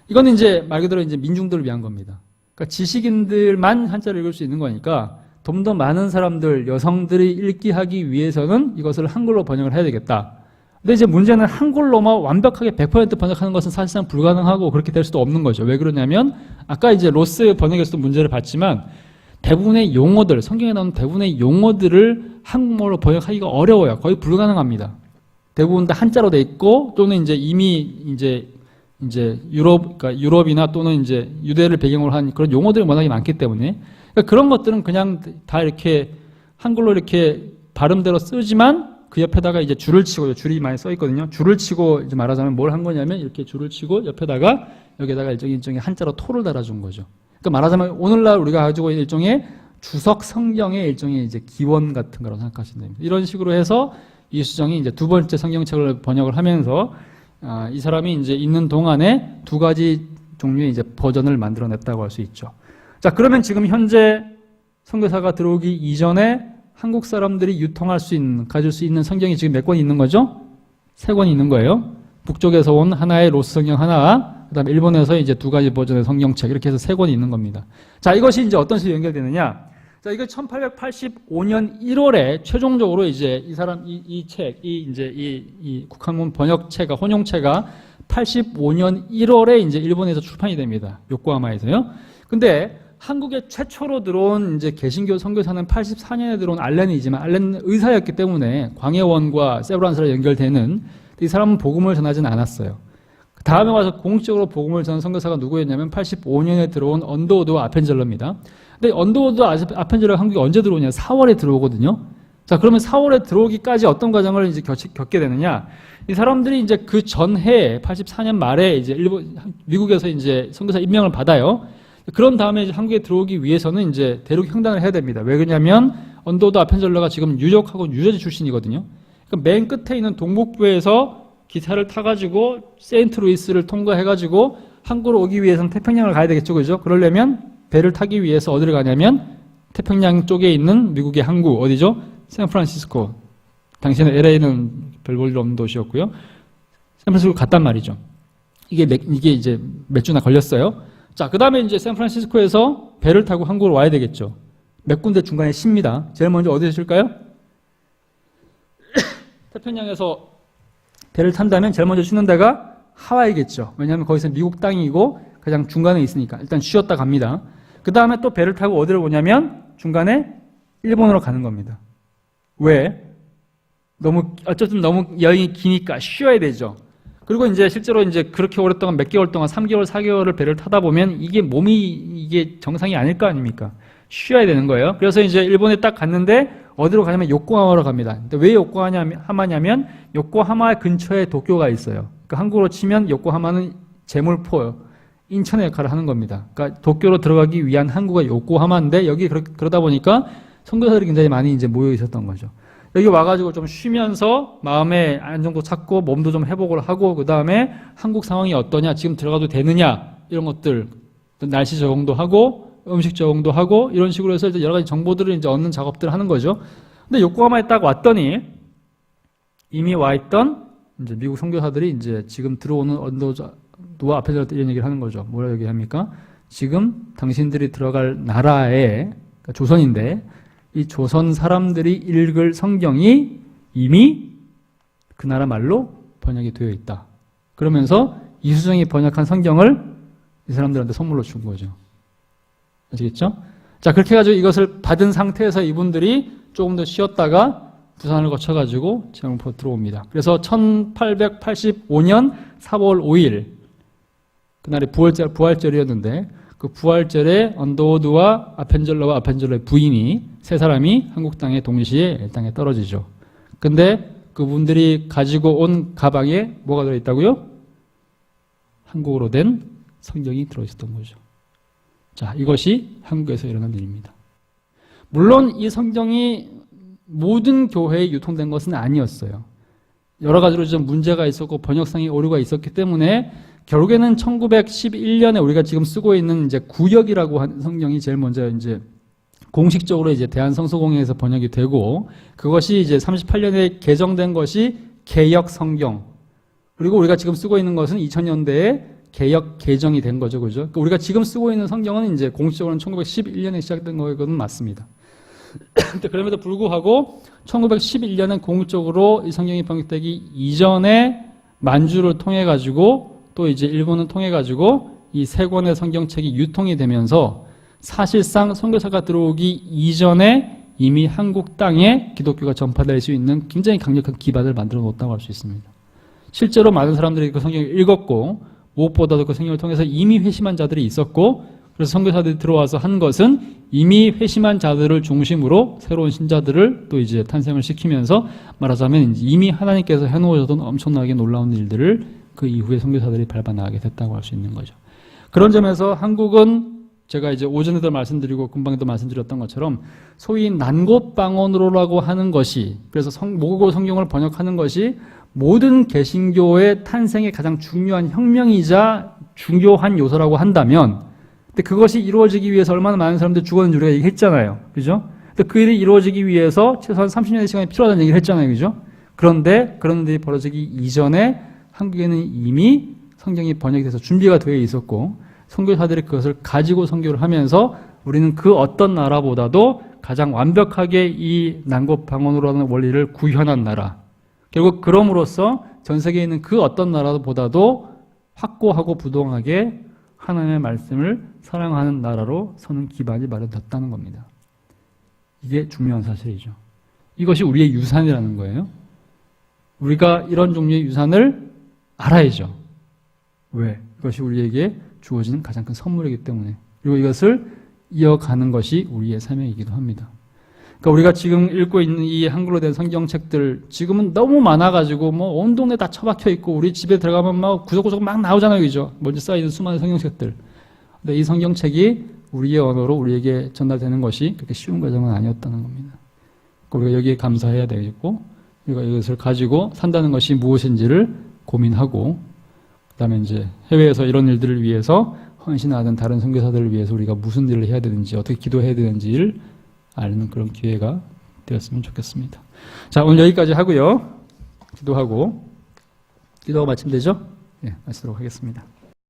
이거는 이제 말 그대로 이제 민중들을 위한 겁니다. 그러니까 지식인들만 한자를 읽을 수 있는 거니까 좀 더 많은 사람들, 여성들이 읽기 하기 위해서는 이것을 한글로 번역을 해야 되겠다. 근데 이제 문제는 한글로만 완벽하게 100% 번역하는 것은 사실상 불가능하고 그렇게 될 수도 없는 거죠. 왜 그러냐면 아까 이제 로스 번역에서도 문제를 봤지만 대부분의 용어들, 성경에 나오는 대부분의 용어들을 한국말로 번역하기가 어려워요. 거의 불가능합니다. 대부분 다 한자로 돼 있고 또는 이제 이미 이제 그러니까 유럽이나 또는 이제 유대를 배경으로 한 그런 용어들이 워낙에 많기 때문에 그러니까 그런 것들은 그냥 다 이렇게 한글로 이렇게 발음대로 쓰지만 그 옆에다가 이제 줄을 치고 줄이 많이 써 있거든요. 줄을 치고 이제 말하자면 뭘 한 거냐면 이렇게 줄을 치고 옆에다가 여기다가 일종의 한자로 토를 달아준 거죠. 그러니까 말하자면 오늘날 우리가 가지고 있는 일종의 주석 성경의 일종의 이제 기원 같은 거라고 생각하시면 됩니다. 이런 식으로 해서 이수정이 이제 두 번째 성경책을 번역을 하면서 이 사람이 이제 있는 동안에 두 가지 종류의 이제 버전을 만들어냈다고 할 수 있죠. 자, 그러면 지금 현재 선교사가 들어오기 이전에 한국 사람들이 유통할 수 있는, 가질 수 있는 성경이 지금 몇 권 있는 거죠? 3권 있는 거예요. 북쪽에서 온 하나의 로스 성경 하나, 그 다음에 일본에서 이제 두 가지 버전의 성경책, 이렇게 해서 3권이 있는 겁니다. 자, 이것이 이제 어떤 식으로 연결되느냐? 자, 이거 1885년 1월에 최종적으로 이제 이 사람, 이 국한문 번역체가, 혼용체가 85년 1월에 이제 일본에서 출판이 됩니다. 요코하마에서요. 근데 한국에 최초로 들어온 이제 개신교 선교사는 84년에 들어온 알렌이지만 알렌은 의사였기 때문에 광해원과 세브란스랑 연결되는 이 사람은 복음을 전하지는 않았어요. 다음에 와서 공식적으로 복음을 전한 선교사가 누구였냐면 85년에 들어온 언더우드 아펜젤러입니다. 근데 언더우드 아펜젤러가 한국에 언제 들어오냐? 4월에 들어오거든요. 자, 그러면 4월에 들어오기까지 어떤 과정을 이제 겪게 되느냐? 이 사람들이 이제 그 전해 84년 말에 이제 미국에서 이제 선교사 임명을 받아요. 그런 다음에 이제 한국에 들어오기 위해서는 이제 대륙 횡단을 해야 됩니다. 왜 그러냐면 언더우드 아펜젤러가 지금 뉴욕하고 뉴저지 출신이거든요. 그러니까 맨 끝에 있는 동북부에서 기차를 타가지고 세인트루이스를 통과해가지고 한국으로 오기 위해서는 태평양을 가야 되겠죠, 그죠? 그러려면 배를 타기 위해서 어디를 가냐면 태평양 쪽에 있는 미국의 항구 어디죠? 샌프란시스코. 당시에는 LA는 별 볼 일 없는 도시였고요. 샌프란시스코 갔단 말이죠. 이게 이제 몇 주나 걸렸어요. 자, 그 다음에 이제 샌프란시스코에서 배를 타고 한국으로 와야 되겠죠. 몇 군데 중간에 쉽니다. 제일 먼저 어디서 쉴까요? 태평양에서 배를 탄다면 제일 먼저 쉬는 데가 하와이겠죠. 왜냐하면 거기서 미국 땅이고 가장 중간에 있으니까 일단 쉬었다 갑니다. 그 다음에 또 배를 타고 어디로 오냐면 중간에 일본으로 가는 겁니다. 왜? 어쨌든 너무 여행이 기니까 쉬어야 되죠. 그리고 이제 실제로 이제 그렇게 오랫동안 몇 개월 동안 3개월, 4개월을 배를 타다 보면 이게 정상이 아닐 거 아닙니까? 쉬어야 되는 거예요. 그래서 이제 일본에 딱 갔는데 어디로 가냐면 요코하마로 갑니다. 근데 왜 요코하마냐면 요코하마 근처에 도쿄가 있어요. 그러니까 한국으로 치면 요코하마는 제물포, 인천의 역할을 하는 겁니다. 그러니까 도쿄로 들어가기 위한 항구가 요코하마인데 여기 그러다 보니까 선교사들이 굉장히 많이 이제 모여 있었던 거죠. 여기 와가지고 좀 쉬면서 마음의 안정도 찾고 몸도 좀 회복을 하고 그 다음에 한국 상황이 어떠냐, 지금 들어가도 되느냐 이런 것들, 날씨 적응도 하고 음식 적응도 하고 이런 식으로 해서 이제 여러 가지 정보들을 이제 얻는 작업들을 하는 거죠. 근데 요코하마에 딱 왔더니 이미 와 있던 이제 미국 선교사들이 이제 지금 들어오는 언더우드 아펜젤러 이런 얘기를 하는 거죠. 뭐라 얘기합니까? 지금 당신들이 들어갈 나라에 그러니까 조선인데 이 조선 사람들이 읽을 성경이 이미 그 나라 말로 번역이 되어 있다. 그러면서 이수정이 번역한 성경을 이 사람들한테 선물로 준 거죠. 아시겠죠? 자, 그렇게 해가지고 이것을 받은 상태에서 이분들이 조금 더 쉬었다가 부산을 거쳐가지고 제물포 들어옵니다. 그래서 1885년 4월 5일 그날이 부활절이었는데 그 부활절에 언더우드와 아펜젤러의 부인이 세 사람이 한국 땅에 동시에 땅에 떨어지죠. 근데 그분들이 가지고 온 가방에 뭐가 들어있다고요? 한국어로 된 성경이 들어있었던 거죠. 자, 이것이 한국에서 일어난 일입니다. 물론 이 성경이 모든 교회에 유통된 것은 아니었어요. 여러 가지로 좀 문제가 있었고 번역상의 오류가 있었기 때문에 결국에는 1911년에 우리가 지금 쓰고 있는 이제 구역이라고 하는 성경이 제일 먼저 이제 공식적으로 이제 대한성서공회에서 번역이 되고, 그것이 이제 38년에 개정된 것이 개역 성경. 그리고 우리가 지금 쓰고 있는 것은 2000년대에 개역 개정이 된 거죠. 그죠? 그러니까 우리가 지금 쓰고 있는 성경은 이제 공식적으로는 1911년에 시작된 거거든 맞습니다. 근데 그럼에도 불구하고 1911년엔 공식적으로 이 성경이 번역되기 이전에 만주를 통해 가지고 또 이제 일본을 통해 가지고 이 세 권의 성경책이 유통이 되면서 사실상 선교사가 들어오기 이전에 이미 한국 땅에 기독교가 전파될 수 있는 굉장히 강력한 기반을 만들어 놓았다고 할 수 있습니다. 실제로 많은 사람들이 그 성경을 읽었고 무엇보다도 그 성경을 통해서 이미 회심한 자들이 있었고, 그래서 선교사들이 들어와서 한 것은 이미 회심한 자들을 중심으로 새로운 신자들을 또 이제 탄생을 시키면서 말하자면 이미 하나님께서 해놓으셨던 엄청나게 놀라운 일들을 그 이후에 선교사들이 밟아나가게 됐다고 할 수 있는 거죠. 그런 점에서 한국은 제가 이제 오전에도 말씀드리고 금방에도 말씀드렸던 것처럼 소위 난곳방언으로라고 하는 것이, 그래서 모국어 성경을 번역하는 것이 모든 개신교의 탄생의 가장 중요한 혁명이자 중요한 요소라고 한다면, 근데 그것이 이루어지기 위해서 얼마나 많은 사람들이 죽었는지 우리가 얘기했잖아요. 그죠? 근데 그 일이 이루어지기 위해서 최소한 30년의 시간이 필요하다는 얘기를 했잖아요. 그죠? 그런데 그런 일이 벌어지기 이전에 한국에는 이미 성경이 번역이 돼서 준비가 되어 있었고, 선교사들이 그것을 가지고 선교를 하면서 우리는 그 어떤 나라보다도 가장 완벽하게 이 난곳방언으로 하는 원리를 구현한 나라, 결국 그럼으로써 전 세계에 있는 그 어떤 나라보다도 확고하고 부동하게 하나님의 말씀을 사랑하는 나라로 서는 기반이 마련됐다는 겁니다. 이게 중요한 사실이죠. 이것이 우리의 유산이라는 거예요. 우리가 이런 종류의 유산을 알아야죠. 왜? 이것이 우리에게 주어지는 가장 큰 선물이기 때문에. 그리고 이것을 이어가는 것이 우리의 사명이기도 합니다. 그러니까 우리가 지금 읽고 있는 이 한글로 된 성경책들 지금은 너무 많아가지고 뭐 온 동네 다 처박혀 있고 우리 집에 들어가면 막 구석구석 막 나오잖아요. 그죠? 먼저 쌓여있는 수많은 성경책들. 근데 이 성경책이 우리의 언어로 우리에게 전달되는 것이 그렇게 쉬운 과정은 아니었다는 겁니다. 우리가 여기에 감사해야 되겠고, 우리가 이것을 가지고 산다는 것이 무엇인지를 고민하고, 그 다음에 이제 해외에서 이런 일들을 위해서 헌신하는 다른 선교사들을 위해서 우리가 무슨 일을 해야 되는지, 어떻게 기도해야 되는지를 아는 그런 기회가 되었으면 좋겠습니다. 자, 오늘 여기까지 하고요. 기도하고 마치면 되죠? 네, 마치도록 하겠습니다.